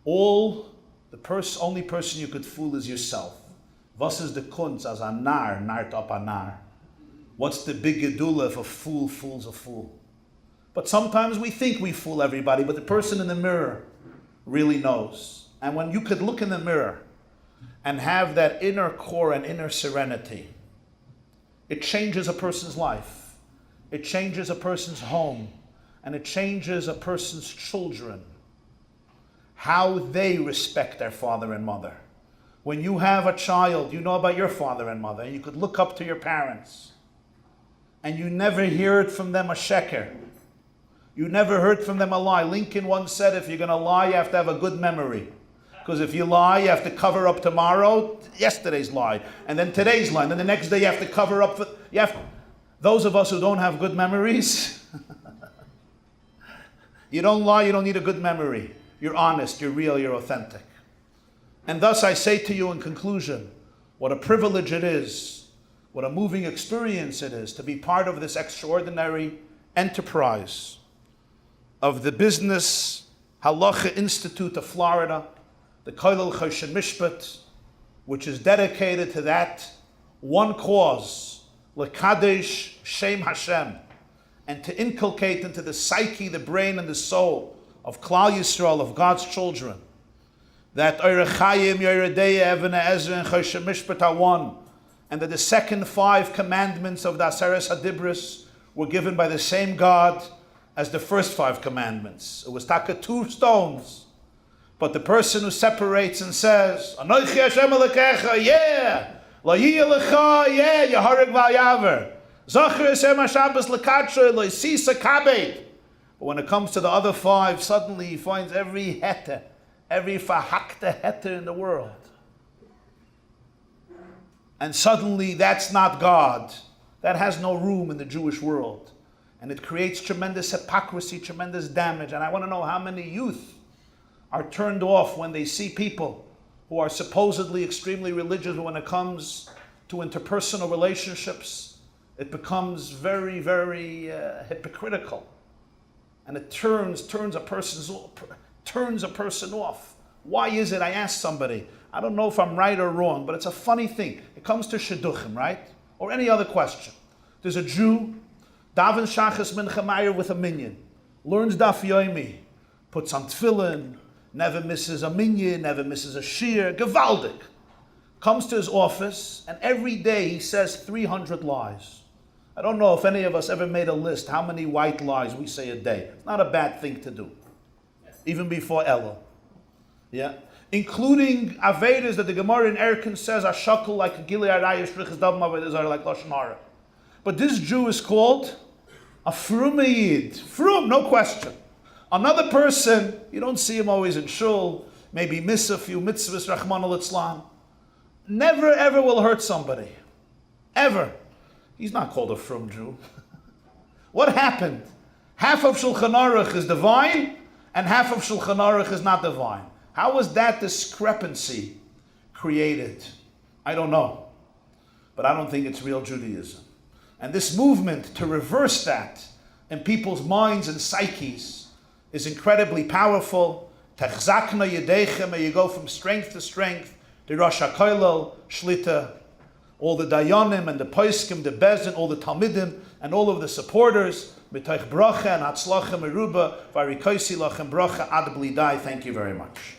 Only person you could fool is yourself. Was is the kunst as a nar, nart up a nar? What's the big gedula if a fool fools a fool? But sometimes we think we fool everybody, but the person in the mirror really knows. And when you could look in the mirror and have that inner core and inner serenity, it changes a person's life. It changes a person's home. And it changes a person's children. How they respect their father and mother. When you have a child, you know about your father and mother, and you could look up to your parents, and you never hear it from them a sheker. You never heard from them a lie. Lincoln once said, if you're going to lie, you have to have a good memory. Because if you lie, you have to cover up tomorrow, yesterday's lie, and then today's lie, and then the next day you have to cover up those of us who don't have good memories, You don't lie, you don't need a good memory. You're honest, you're real, you're authentic. And thus I say to you in conclusion, what a privilege it is, what a moving experience it is to be part of this extraordinary enterprise of the Business Halacha Institute of Florida, the Kollel Choshen Mishpat, which is dedicated to that one cause, L'Kadesh Shem Hashem, and to inculcate into the psyche, the brain, and the soul of Klal Yisrael, of God's children, that Eirech Chaim, Yeridei, Even Ezra, and Choshen Mishpat are one, and that the second 5 commandments of the Aseres HaDibros were given by the same God as the first 5 commandments. It was taka 2 stones. But the person who separates and says, Anochi Hashem Elokecha, yeah, Lo Yiyeh Lecha, yeah, Yehareg V'Yaver, Zachar Hashem HaShabbos Lekatro, Lo Yisisa Kabed. But when it comes to the other 5, suddenly he finds every hete, every fahakta hete in the world. And suddenly that's not God. That has no room in the Jewish world. And it creates tremendous hypocrisy, tremendous damage. And I want to know how many youth are turned off when they see people who are supposedly extremely religious, but when it comes to interpersonal relationships, it becomes very, very hypocritical. And it turns a person off. Why is it? I asked somebody. I don't know if I'm right or wrong, but it's a funny thing. It comes to shidduchim, right? Or any other question. There's a Jew, daven shachas mincha ma'ir with a minyan, learns daf yomi, puts on tefillin, never misses a minyan, never misses a shir, gewaldig. Comes to his office, and every day he says 300 lies. I don't know if any of us ever made a list how many white lies we say a day. It's not a bad thing to do, even before Ella. Yeah, including Avedas that the Gemara in Erkin says are shakul like a Gilead Arayah Shrichas Davam Avedas are like Lashon Hara. But this Jew is called a Frumayid. Frum, no question. Another person, you don't see him always in shul, maybe miss a few mitzvahs, Rahman al-Islam. Never ever will hurt somebody. Ever. He's not called a Frum Jew. What happened? Half of Shulchan Aruch is divine, and half of Shulchan Aruch is not divine. How was that discrepancy created? I don't know. But I don't think it's real Judaism. And this movement to reverse that in people's minds and psyches is incredibly powerful. Techzakna Yedechem, may you go from strength to strength. The Rosh HaKollel, Shlita, all the Dayanim and the Poskim, the Bezdin, all the Talmidim, and all of the supporters. B'toich bracha and hatzlacha meruba, varikosi lachem bracha ad blidai. Thank you very much.